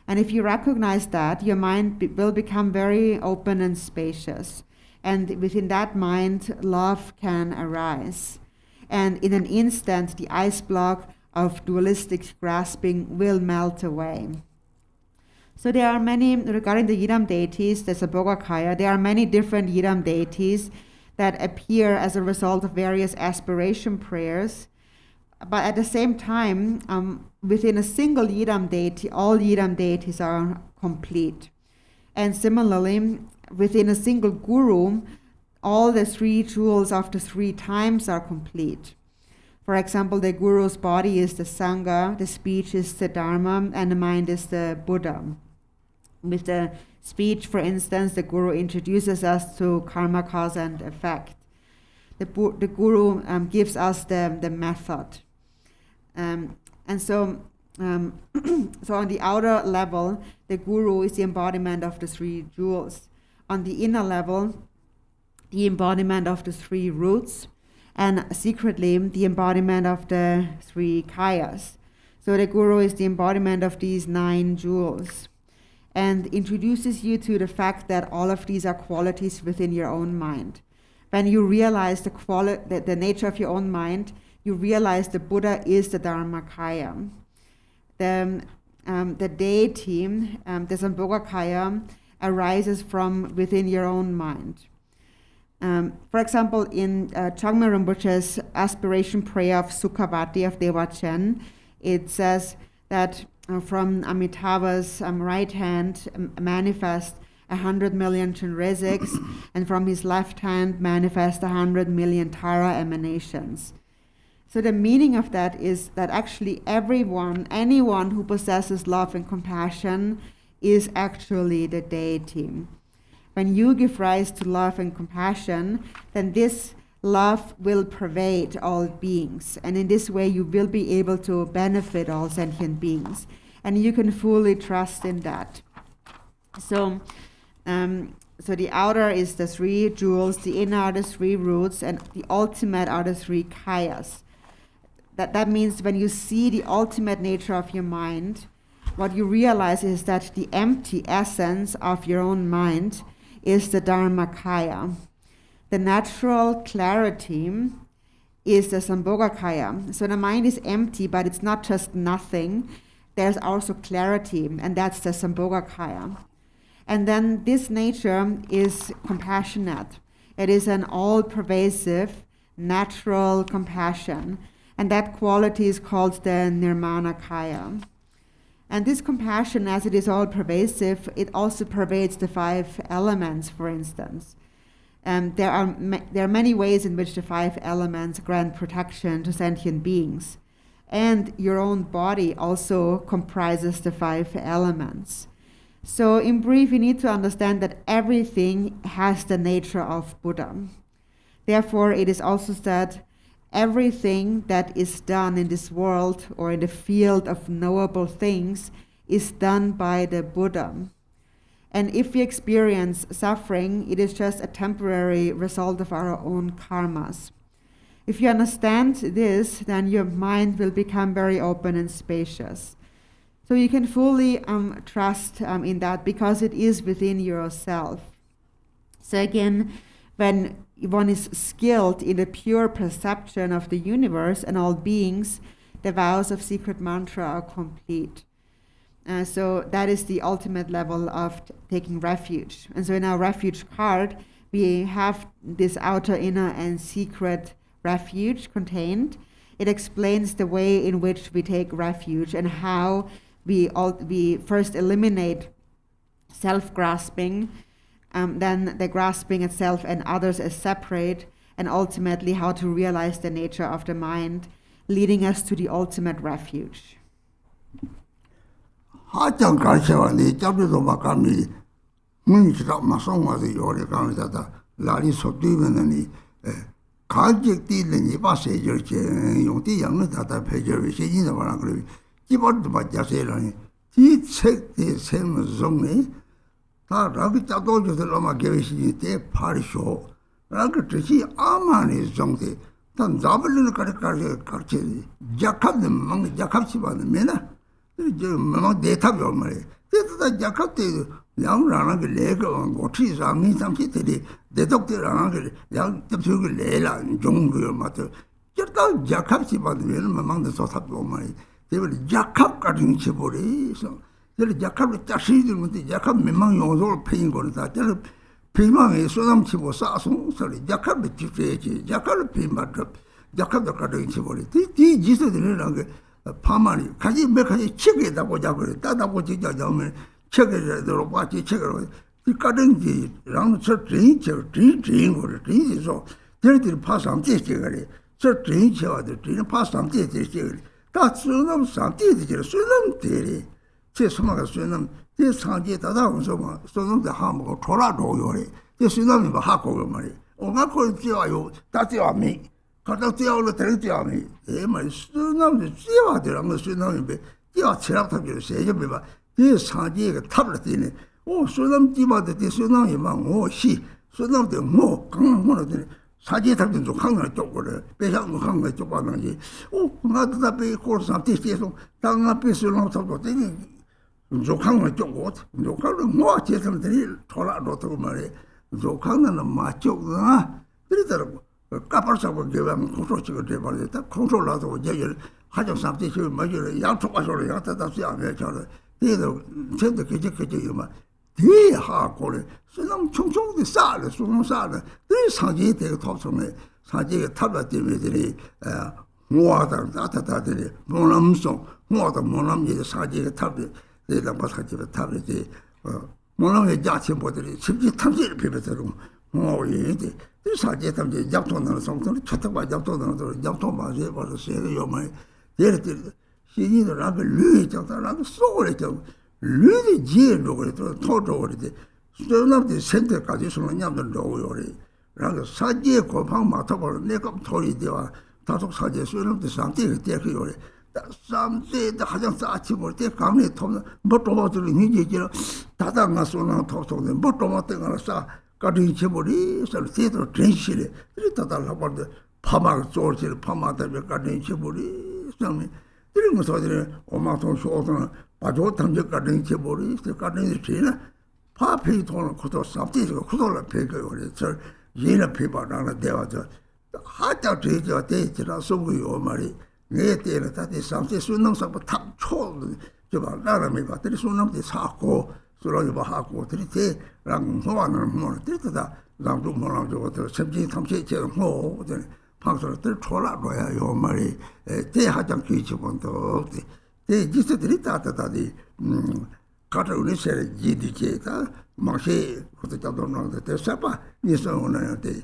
And if you recognize that, your mind will become very open and spacious. And within that mind, love can arise. And in an instant, the ice block of dualistic grasping will melt away. So there are many, regarding the Yidam deities, the Sambhogakaya, there are many different Yidam deities that appear as a result of various aspiration prayers. But at the same time, within a single Yidam deity, all Yidam deities are complete. And similarly, within a single guru, all the 3 jewels of the 3 times are complete. For example, the guru's body is the Sangha, the speech is the Dharma, and the mind is the Buddha. With the speech, for instance, the guru introduces us to karma, cause, and effect. The guru gives us the method. And so on the outer level, the guru is the embodiment of the 3 jewels. On the inner level, the embodiment of the 3 roots, and secretly, the embodiment of the 3 kayas. So the guru is the embodiment of these 9 jewels, and introduces you to the fact that all of these are qualities within your own mind. When you realize the nature of your own mind, you realize the Buddha is the Dharmakaya. The deity, the Sambhogakaya, arises from within your own mind. For example, in Chogme Rinpoche's aspiration prayer of Sukhavati of Dewachen, it says that from Amitabha's right hand manifest 100 million Chenreziks, and from his left hand manifest 100 million Tara emanations. So the meaning of that is that actually anyone who possesses love and compassion is actually the deity. When you give rise to love and compassion, then this love will pervade all beings. And in this way, you will be able to benefit all sentient beings. And you can fully trust in that. So the outer is the 3 jewels, the inner are the 3 roots, and the ultimate are the 3 kayas. That means when you see the ultimate nature of your mind, what you realize is that the empty essence of your own mind is the Dharmakaya. The natural clarity is the Sambhogakaya. So the mind is empty, but it's not just nothing. There's also clarity, and that's the Sambhogakaya. And then this nature is compassionate. It is an all-pervasive, natural compassion. And that quality is called the Nirmanakaya. And this compassion, as it is all-pervasive, it also pervades the 5 elements, for instance. There are many ways in which the 5 elements grant protection to sentient beings. And your own body also comprises the 5 elements. So in brief, you need to understand that everything has the nature of Buddha. Therefore, it is also said, everything that is done in this world or in the field of knowable things is done by the Buddha. And if we experience suffering, it is just a temporary result of our own karmas. If you understand this, then your mind will become very open and spacious. So you can fully trust in that because it is within yourself. So again, when one is skilled in the pure perception of the universe and all beings, the vows of secret mantra are complete. So that is the ultimate level of taking refuge. And so in our refuge card, we have this outer, inner, and secret refuge contained. It explains the way in which we take refuge and how we first eliminate self-grasping, then the grasping itself and others as separate, and ultimately how to realize the nature of the mind, leading us to the ultimate refuge. 하장 가르쳐왔는데 잡지도 막감이 문지가 마성와서 요리 강의자다 라리 속되면은 가격들은 이바세 저렇게 용띠 양는다다 배절이 시진도 말아 그래 기본도 맞자세라니 이 책의 생은 종네 다 라기 짜도저들 아마 계시니 때 파리쇼 라기 뜻이 아마니 종대 단 잡을는 가르쳐 약합는 막 약합시바는 메나 뭐 데이터가 말이야. 데이터가 약합때 양라는 게 레가 고치 상이 상태들이 대독들하는 게 양접수가 레라 종교 맞죠. 저도 약합시 받으면 망도 소탑도 말이야. 대별 약합 같은 치보리서. 저 약합을 따시들 문제 약합 몇만 용도로 패인 거는 다 저 비망에 소남 치고 사송 소리 약합을 지켜야지. 약합을 비맞죠. 약합도 같은 치보리. 이 지서들이라는 게 파마리 가지 몇 가지 책에다 보자 그래 따다 보지 자면 책에도 봐지 책으로 이 가든지랑 저 드린 거를 드리서 들들 파상제 그래 저 드린 쳐도 드린 파상제 그래 다 수능 상태지 수능 되리 제 수능가 수능 제 상제 다다면서 뭐 수능도 하고 돌아도 요래 제 수능이 뭐 하고 말이 오가 걸 지어요 다 지어미 가다 뛰어올라 데려뛰어미 에마 수능도 지어야되는 거 수능이 뛰어 치락탑이 세게 봐. 이 상지가 탑을 뛰네. 오 수능 뛰마도 때 수능이 막 오시 수능도 뭐 강원도 되네. 사지 탑도 좀 강을 쪽으로 배상도 강을 쪽바는지 오 나도 답에 코르상 뛰어서 당 앞에 수능 탑도 되네. 조강을 쪽고 조강을 뭐 제삼들이 돌아도록 말해. 조강은 맞죠가 그러더라고. 까par사고 개방 컨트롤치고 돼버렸다. 컨트롤라도 얘기를 하정 상태 지금 뭐를 양쪽가서로 양다다 쓰야면 저를 얘도 전도 그저 대하고래 수능 총총도 싸를 수능 싸를 그 상지에 대고 톱성에 상지에 탑을 때문에 모아다 다다다들이 모남성 모아다 모남이 상지에 탑을 내가 뭐 상지에 탑을 모남의 자체보들이 simply 탐지를 비벼서로 뭐이데 이 사제 탐지 잡통하는 성토를 쳤다가 잡통하는 잡통 버서 요만 예를 신이도 라고 류이잖아 소리 좀 류이 지로 그래도 토토리데 수도남들 센터까지 소년님들 로요리 라고 사제 고방 맡아버려 내가 토리 되와 다속 사제 수도남들 상태를 대표요리 삼세도 가장 싸치 볼때 강에 톱는 뭐 도마들이 이제지로 다당가 소나 톱속에 뭐 도마때가 싸 가르치 쳐버리 설세도 전시래 이랬다 달라버데 파마 쪼르질 파마다에 가르치 쳐버리 좀 이런 거 소리를 오마통 쇼도는 바조 탐적 가르치 쳐버리 가르치 지나 파페이 돈을 고도 삽디고 고도를 배겨요 그래서 얘는 피바라는 대화죠 하다 되죠 되지라 소고요 말이 내 때는 다들 삼세 수능사부 탑초 저봐 나라미 바들이 수능대 사고 수로이 하고 들이대 랑 호와는 뭐 들이다 남도 뭐랑 저거 섭지 탐지 제 뭐 방송을 들 초라로야 요 말이 대하장 기초본도 대 지스들이 다다다디 가르우니 세 지디케다 마시 그때 잡도는 데 사바 니서는 데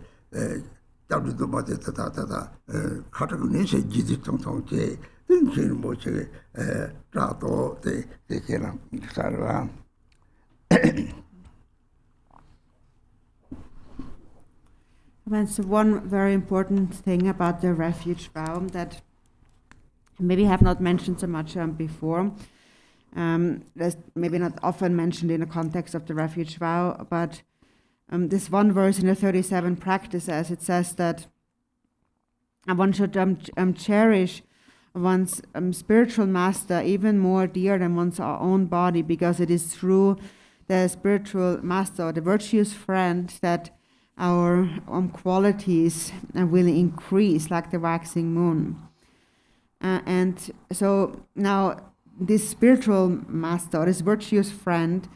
잡도 맞다 다다다 가르우니 세 지디 통통제 등진 뭐제 라도 데 데케랑 살아 That's one very important thing about the refuge vow that maybe have not mentioned so much before. That's maybe not often mentioned in the context of the refuge vow, but this one verse in the 37 practices, it says that one should cherish one's spiritual master even more dear than one's own body, because it is through the spiritual master, or the virtuous friend, that our qualities will increase like the waxing moon. And so now this spiritual master, this virtuous friend,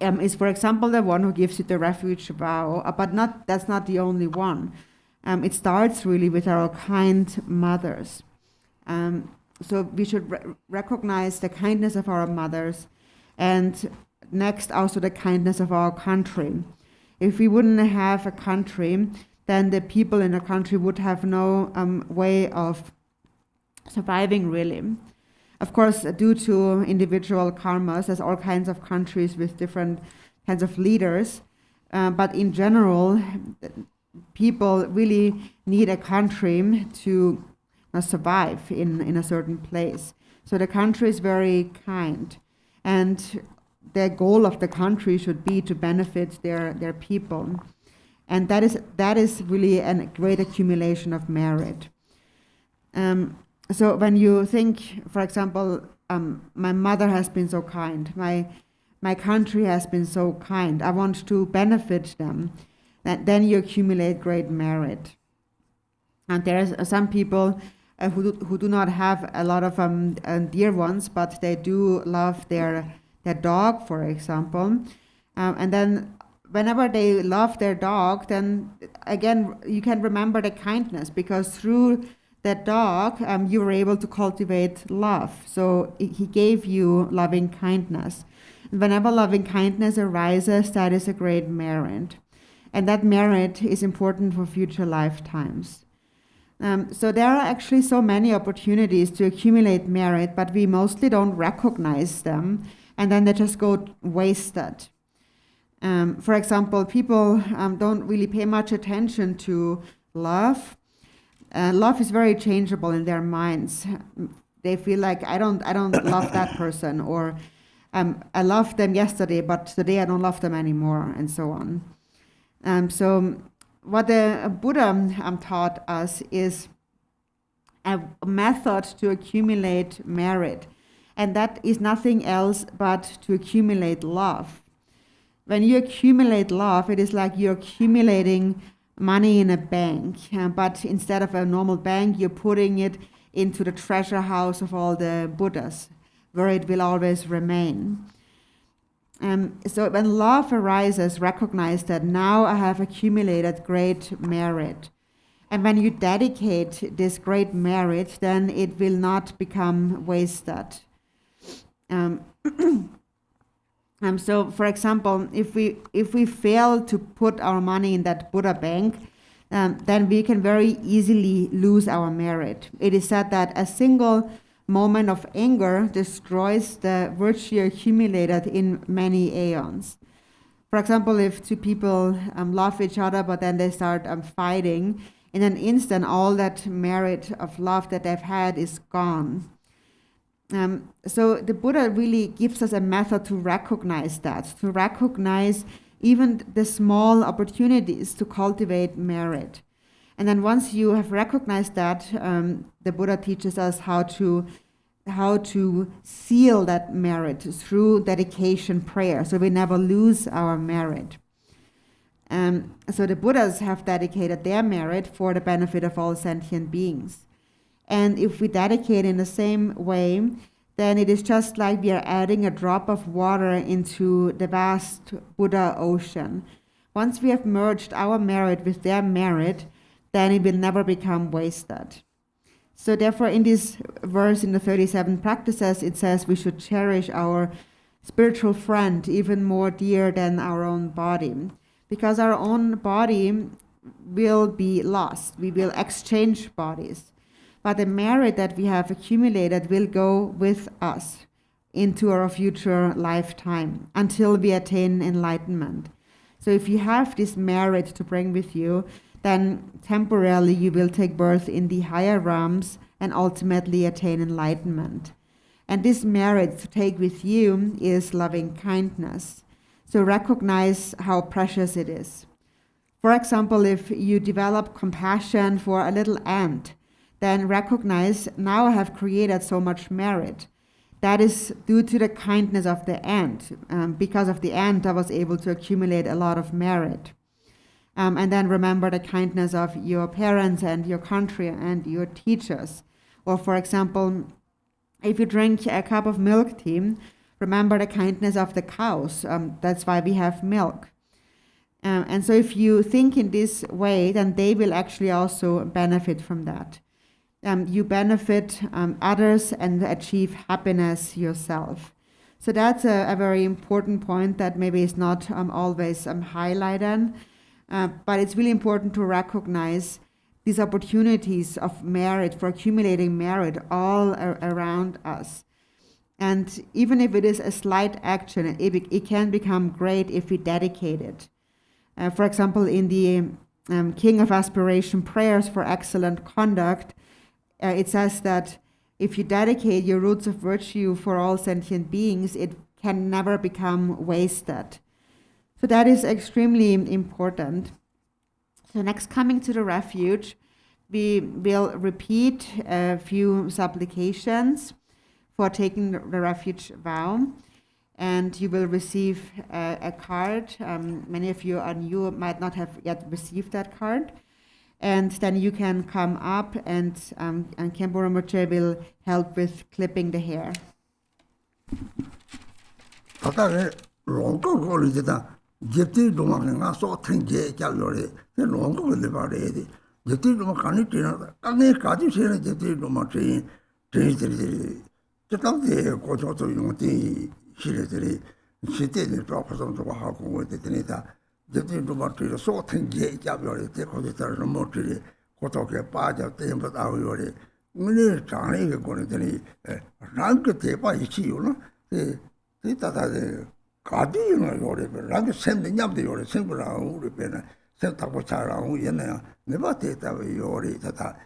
is, for example, the one who gives you the refuge vow, but that's not the only one. It starts really with our kind mothers. So we should recognize the kindness of our mothers, and next also the kindness of our country. If we wouldn't have a country, then the people in the country would have no way of surviving, really. Of course, due to individual karmas, there's all kinds of countries with different kinds of leaders, but in general, people really need a country to survive in a certain place. So the country is very kind, and the goal of the country should be to benefit their people. And that is really a great accumulation of merit. So when you think, for example, my mother has been so kind, my country has been so kind, I want to benefit them, then you accumulate great merit. And there are some people who do not have a lot of dear ones, but they do love their dog, for example. And then whenever they love their dog, then again, you can remember the kindness, because through that dog, you were able to cultivate love. So he gave you loving kindness. And whenever loving kindness arises, that is a great merit. And that merit is important for future lifetimes. So there are actually so many opportunities to accumulate merit, but we mostly don't recognize them, and then they just go wasted. For example, people don't really pay much attention to love. Love is very changeable in their minds. They feel like I don't love that person, or I loved them yesterday, but today I don't love them anymore, and so on. So what the Buddha taught us is a method to accumulate merit, and that is nothing else but to accumulate love. When you accumulate love, it is like you're accumulating money in a bank, but instead of a normal bank, you're putting it into the treasure house of all the Buddhas, where it will always remain. So when love arises, recognize that now I have accumulated great merit. And when you dedicate this great merit, then it will not become wasted. So, for example, if we fail to put our money in that Buddha bank, then we can very easily lose our merit. It is said that a single moment of anger destroys the virtue accumulated in many aeons. For example, if two people love each other, but then they start fighting, in an instant, all that merit of love that they've had is gone. So the Buddha really gives us a method to recognize that, to recognize even the small opportunities to cultivate merit. And then once you have recognized that, the Buddha teaches us how to seal that merit through dedication prayer, so we never lose our merit. So the Buddhas have dedicated their merit for the benefit of all sentient beings. And if we dedicate in the same way, then it is just like we are adding a drop of water into the vast Buddha ocean. Once we have merged our merit with their merit, then it will never become wasted. So therefore, in this verse, in the 37 practices, it says we should cherish our spiritual friend even more dear than our own body, because our own body will be lost. We will exchange bodies. But the merit that we have accumulated will go with us into our future lifetime until we attain enlightenment. So So if you have this merit to bring with you, then temporarily you will take birth in the higher realms and ultimately attain enlightenment. And this merit to take with you is loving kindness. So recognize how precious it is. For example, if you develop compassion for a little ant, then recognize, now I have created so much merit. That is due to the kindness of the ant. Because of the ant, I was able to accumulate a lot of merit. And then remember the kindness of your parents and your country and your teachers. Or for example, if you drink a cup of milk tea, remember the kindness of the cows. That's why we have milk. And so if you think in this way, then they will actually also benefit from that. You benefit others and achieve happiness yourself. So that's a very important point that maybe is not always highlighted, but it's really important to recognize these opportunities of merit, for accumulating merit all around us. And even if it is a slight action, it can become great if we dedicate it. For example, in the King of Aspiration prayers for excellent conduct, it says that if you dedicate your roots of virtue for all sentient beings, it can never become wasted. So that is extremely important. So next, coming to the refuge, we will repeat a few supplications for taking the refuge vow. And you will receive a card. Many of you are new, might not have yet received that card. And then you can come up and Khenpo Rinpoche will help with clipping the hair. 시리들이 시대를 조금 더 하고 있으니까 저들 좀 맞추려 소통제 잡으려 때 거기서 못들이 고독에 빠져 때문에 나오요래 문을 장에 거는더니 랑그 대바 있지요나 이 따다데 가디는 요래 랑그 샘데 냠데 요래 생부랑 우리 배는 생탁고 잘하고 얘네야 내가 대답이 요래 따다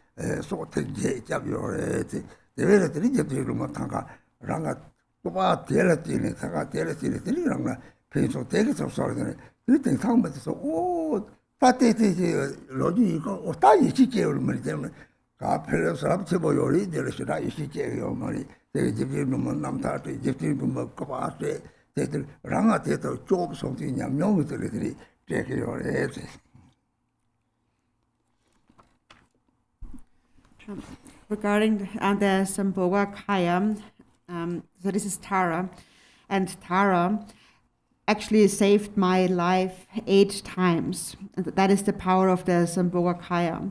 소통제 잡으려 때 대외들이 저들 좀 못한가 랑가 또 데려지네, 다가 데려지네, 들리랑나 계속 데려서 소리네. 그때 상부터서 오, 따뜻해지 로지 이거 다 이시제를 말이잖아. 가펠로 사람 집어 요리 데려서라 이시제요 말이. 되게 집이 너무 남다도 집이 뭐 거봐서 대들 랑아 대도 좀 성질이냐 명들이 되게 요래지. Regarding the Sambhoga Kaya, so this is Tara, and Tara actually saved my life 8 times. That is the power of the Sambhoga Kaya.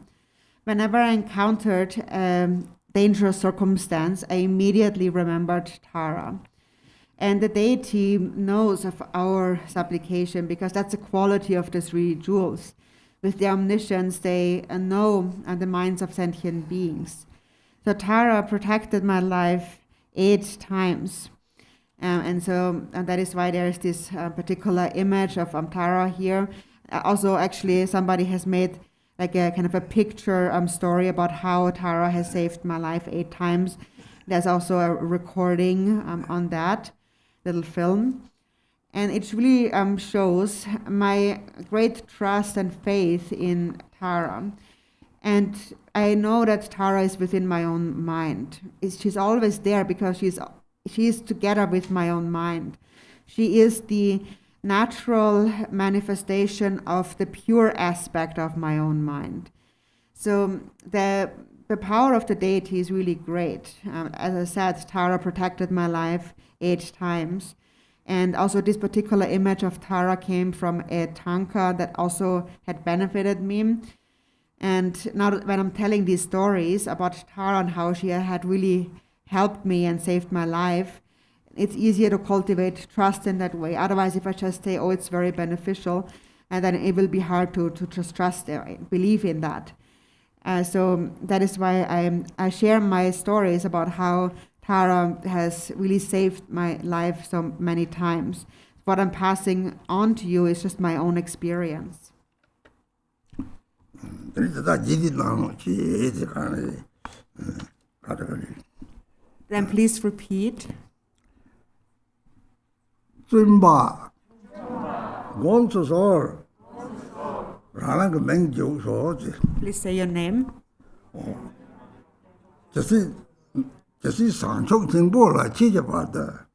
Whenever I encountered a dangerous circumstance, I immediately remembered Tara. And the deity knows of our supplication because that's the quality of the 3 jewels. With their omniscience, they know the minds of sentient beings. So Tara protected my life 8 times. And that is why there is this particular image of Tara here. Also, actually, somebody has made like a kind of a picture story about how Tara has saved my life 8 times. There's also a recording on that little film. And it really shows my great trust and faith in Tara. And I know that Tara is within my own mind. She's always there because she is together with my own mind. She is the natural manifestation of the pure aspect of my own mind. So the power of the deity is really great. As I said, Tara protected my life 8 times. And also this particular image of Tara came from a tanka that also had benefited me. And now when I'm telling these stories about Tara and how she had really helped me and saved my life, it's easier to cultivate trust in that way. Otherwise, if I just say, oh, it's very beneficial, and then it will be hard to just trust, believe in that. So that is why I share my stories about how Tara has really saved my life so many times. What I'm passing on to you is just my own experience. Then please repeat. Zunba, Gonzor, Ranang Mengjo, Please say your name. just Sanchok Jingbola, Chijabata.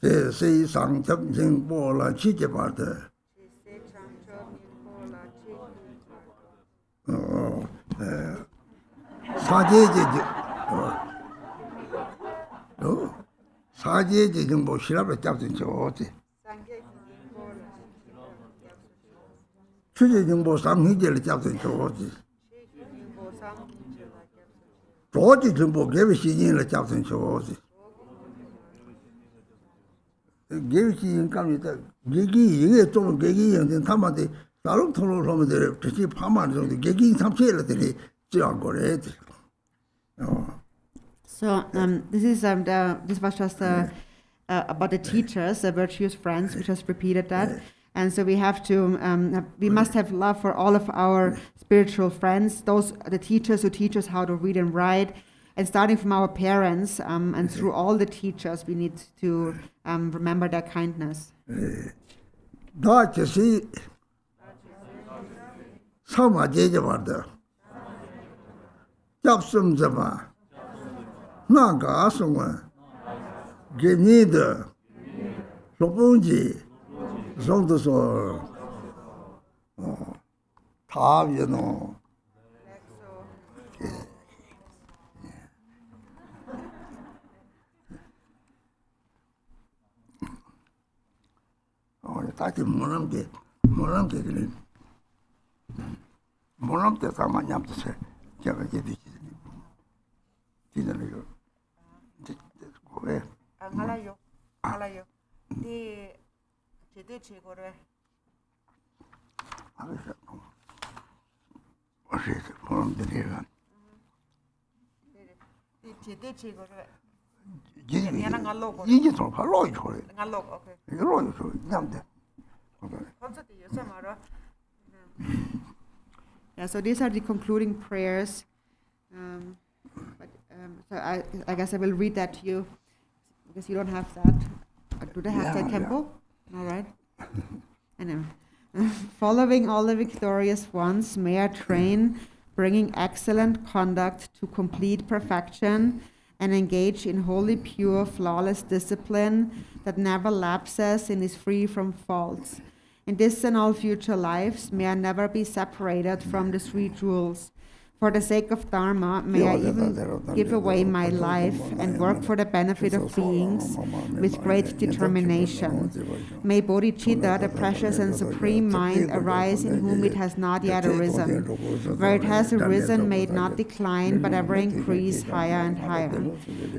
Say Sanchok Jingbola, Chijabata. 사제지 정보 시랍을 잡든 좋지. 추제 정보 상희제를 잡든 좋지. 조지 정보 개비 시진을 잡든 좋지. 개비 시진 감이다. 개기 이게 좀 개기 영된 담아데 다른 통로로 하면 돼. 특히 파만 정도 개기 삼체를 지어 거래. So this was just about the teachers, the virtuous friends. We just repeated that, and so we have to we must have love for all of our spiritual friends, the teachers who teach us how to read and write, and starting from our parents and through all the teachers, we need to remember their kindness. 다 제시 사마제제 말다. 잡숨자마. 나가 송아 게니드 로봉지 정도서 타비노 다시 모람게 그래 모람때 사만 냠듯이 제가 이제 디는 Ngalayo. Di jede chegore. 어디서 보면 되니까. Di jede chegore. 이게 이게 좀 발로 줘요. Ngalok, okay. 이거 줘. 냠대. Yeah, so these are the concluding prayers. So I guess I will read that to you because you don't have that. Do they have that, Khenpo? All right. Anyway. Following all the victorious ones, may I train, bringing excellent conduct to complete perfection, and engage in holy, pure, flawless discipline that never lapses and is free from faults. In this and all future lives, may I never be separated from the three jewels. For the sake of Dharma, may I even give away my life and work for the benefit of beings with great determination. May Bodhicitta, the precious and supreme mind, arise in whom it has not yet arisen. Where it has arisen, may it not decline, but ever increase higher and higher.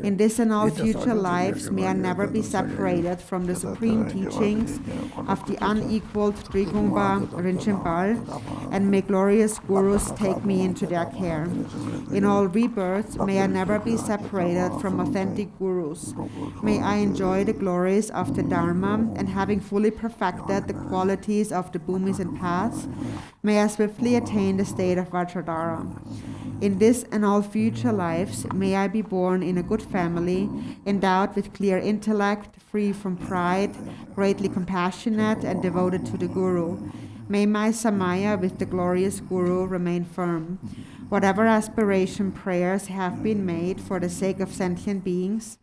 In this and all future lives, may I never be separated from the supreme teachings of the unequaled Trigungpa Rinpoche, and may glorious gurus take me into their care. In all rebirths, may I never be separated from authentic gurus. May I enjoy the glories of the Dharma, and having fully perfected the qualities of the bhumis and paths, may I swiftly attain the state of Vajradhara. In this and all future lives, may I be born in a good family, endowed with clear intellect, free from pride, greatly compassionate, and devoted to the Guru. May my samaya with the glorious Guru remain firm. Whatever aspiration prayers have been made for the sake of sentient beings,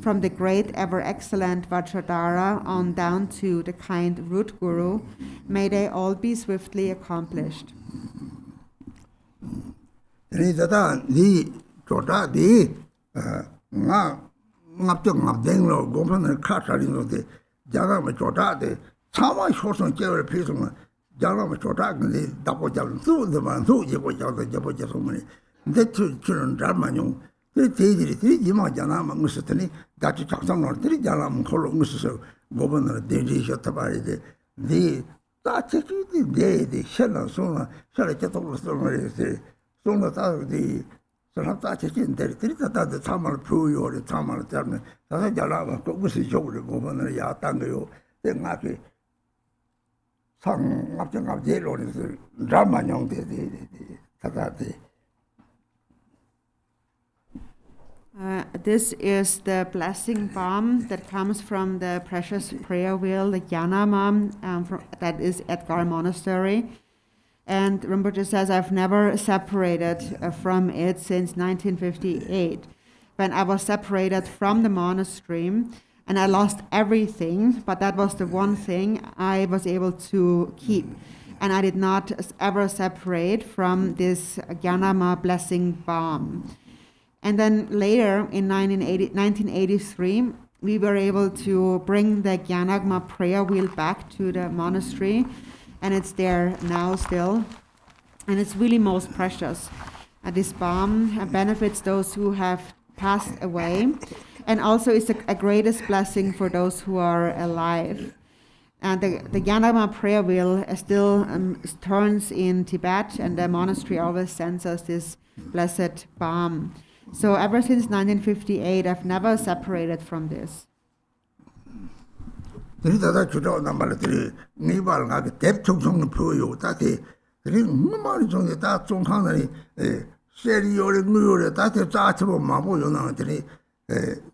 from the great ever excellent Vajradhara on down to the kind root Guru, may they all be swiftly accomplished. 장로가 조다근데 답고 잡는 수도만 수지고 잡고 잡으면 대출은 잘만용 그 대들이 이마잖아 무슨더니 같이 작성을 들이 잘하면 걸로 무슨 고번을 대리셨다 말이지 네 다치기 네네 셔나 소나 셔를 계속 소나 다디 사람다 체진들 들다다 참을 부여를 참을 때문에 다들 잘하고 그것이 좋을 부분을 야단 거요. 생각이 상 앞정감 제로에서 드라마 용대대 다다대. This is the blessing balm that comes from the precious prayer wheel, the Gyanama, that is at Gar Monastery. And Rinpoche says, I've never separated from it since 1958, when I was separated from the monastery, and I lost everything, but that was the one thing I was able to keep. And I did not ever separate from this Gyanama blessing balm. And then later, in 1983, we were able to bring the Gyanagma prayer wheel back to the monastery, and it's there now still. And it's really most precious. This balm benefits those who have passed away, and also is a greatest blessing for those who are alive. And the Gyanagma prayer wheel still turns in Tibet, and the monastery always sends us this blessed balm. So ever since 1958, I've never separated from this. 들이다다 주저온단 말이들이 니발 가게 대통령은 보여 다티 들이 말이 정도 다 종하나니 세리요리 누요리 다티 짜치고 마보 요나들이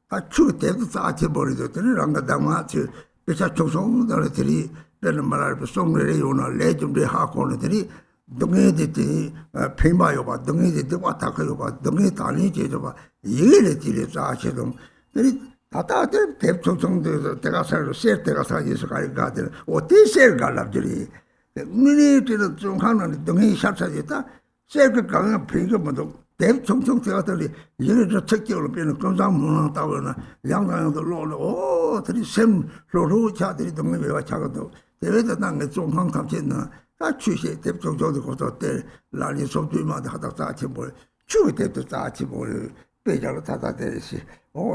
다 추대도 짜치 버리도 들이랑가 담아치 비자 총송들이 되는 말을 송레리 요나 레좀리 하고는들이 동해들이 팽바요 봐 동해들이 왔다 가요 봐 동해 다니 제죠 봐 이게 들이 짜치도 들이 다들 대통령도 내가 살로 셀 때가 사지서 가들 어디 셀 갈랍들이 미니트는 좀 하는 동해 샷사지다 셀그 가면 비교면도 대통령 때가들이 이래서 책적으로 빼는 건강 문화다거나 양강도 로로 오 들이 샘 로로 자들이 동네 와 자고도 대외도 난게 종항 탑진나 다 취시 대통령도 거도 때 라니 소주마다 하다 자치 뭘 추 때도 자치 뭘 배자로 다다 되시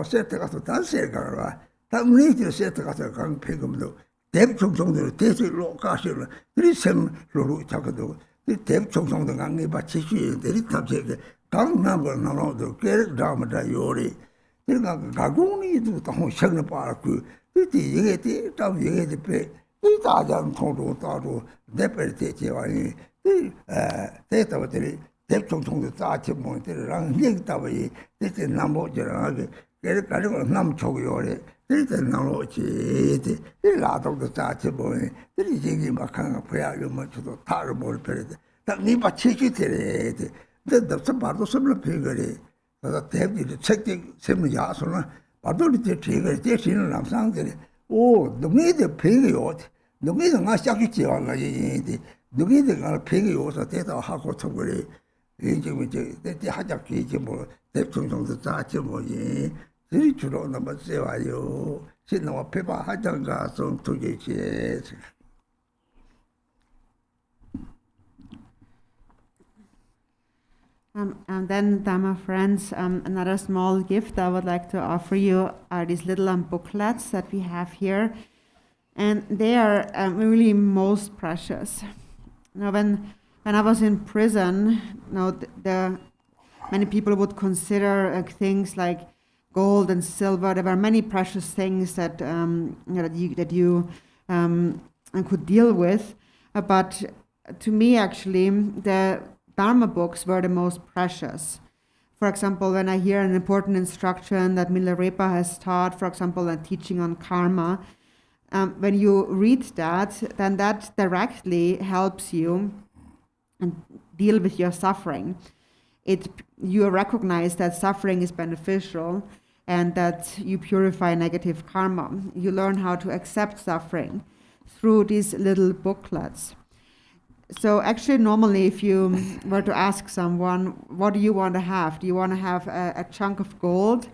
세트 가서 단세 가라 담리지 세트 가서 강 폐금도 대통령들 대세로 가시는 리셈 로로 자고도 대통령도 강에 받치시 데리 탑제게 강남을 나눠도 깨르다마다 요리 그러니까 가공이도 또 생을 봐고 이때 이게 또 이게 배 이다장 통도 따로 대perte 제와이 대타들이 대통령도 짜치 모들랑 얘기다버이 이때 남보저랑하게 걔를 가지고 남쪽이오래 이때 나오지 이라도도 짜치 모이 이 얘기 막 하는 거야 뭐 저도 다를 뭘 별데 딱 니바 치치들이 근데 바로 섬을 피거리 그래서 대비를 책적 세무 야소나 바로리 대체가 대신은 남상들이 오 너희들 배겨요 너희들 나 시작했지 와가지고 너희들 나 배겨요서 대다 하고 통거리 이제 내 하작기 이제 뭐 대통령도 짜지 뭐지 이 주로 넘어 세와요 신나와 배바 하장가 좀 두개지 And then, Dharma friends, another small gift I would like to offer you are these little booklets that we have here. And they are really most precious. Now, when I was in prison, many people would consider things like gold and silver. There were many precious things that that you could deal with. But to me, actually, the Dharma books were the most precious. For example, when I hear an important instruction that Milarepa has taught, for example, a teaching on karma, when you read that, then that directly helps you deal with your suffering. You recognize that suffering is beneficial and that you purify negative karma. You learn how to accept suffering through these little booklets. So actually, normally, if you were to ask someone, what do you want to have? Do you want to have a chunk of gold,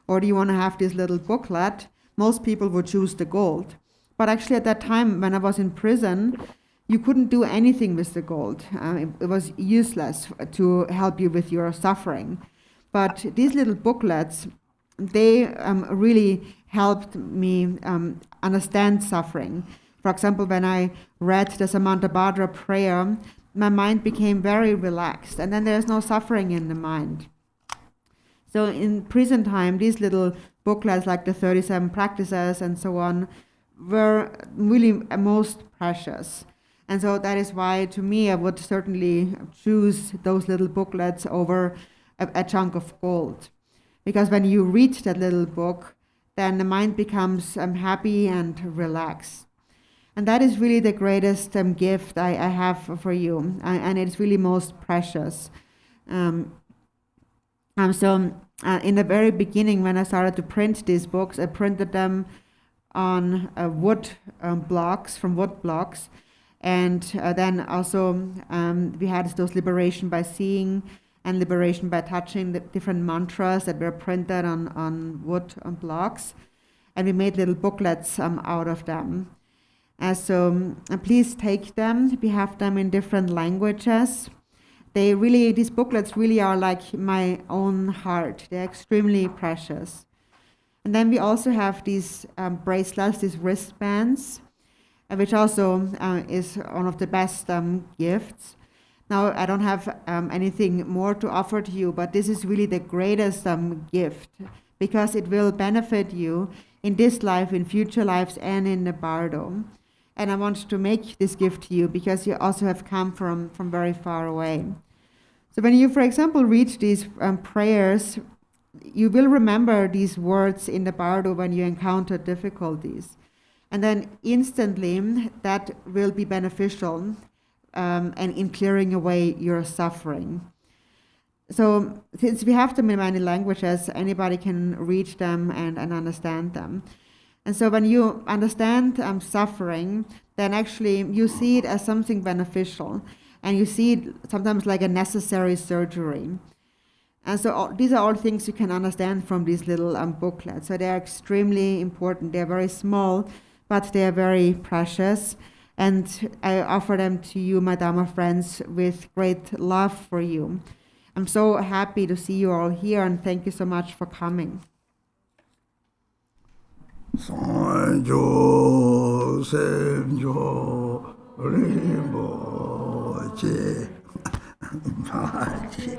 or do you want to have this little booklet? Most people would choose the gold. But actually, at that time, when I was in prison, you couldn't do anything with the gold. It was useless to help you with your suffering. But these little booklets, they really helped me understand suffering. For example, when I read the Samantabhadra prayer, my mind became very relaxed, and then there's no suffering in the mind. So in prison time, these little booklets like the 37 practices and so on were really most precious. And so that is why, to me, I would certainly choose those little booklets over a chunk of gold. Because when you read that little book, then the mind becomes happy and relaxed. And that is really the greatest gift I have for you. And it's really most precious. So in the very beginning, when I started to print these books, I printed them on wood blocks, from wood blocks. And then also we had those liberation by seeing and liberation by touching, the different mantras that were printed on wood blocks. And we made little booklets out of them. So please take them. We have them in different languages. These booklets really are like my own heart. They're extremely precious. And then we also have these bracelets, these wristbands, which also is one of the best gifts. Now, I don't have anything more to offer to you, but this is really the greatest gift, because it will benefit you in this life, in future lives, and in the bardo. And I want to make this gift to you because you also have come from very far away. So when you, for example, read these prayers, you will remember these words in the bardo when you encounter difficulties. And then instantly that will be beneficial and in clearing away your suffering. So since we have them in many languages, anybody can read them and understand them. And so when you understand suffering, then actually you see it as something beneficial. And you see it sometimes like a necessary surgery. And so these are all things you can understand from these little booklets. So they're extremely important. They're very small, but they're very precious. And I offer them to you, my Dharma friends, with great love for you. I'm so happy to see you all here, and thank you so much for coming. Sanjo Semjo Rinpoche Pachi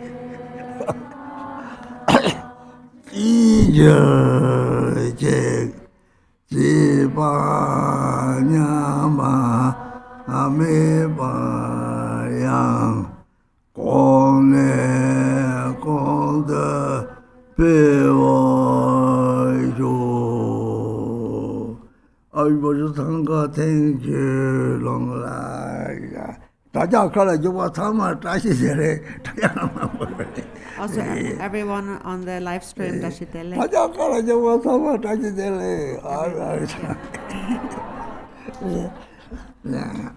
Ija Je Jiba Nyama Ameba Yang Kone Konda Pewa Yo Everybody thank you long life. Also, everyone on the live stream, Dashitele. Yeah.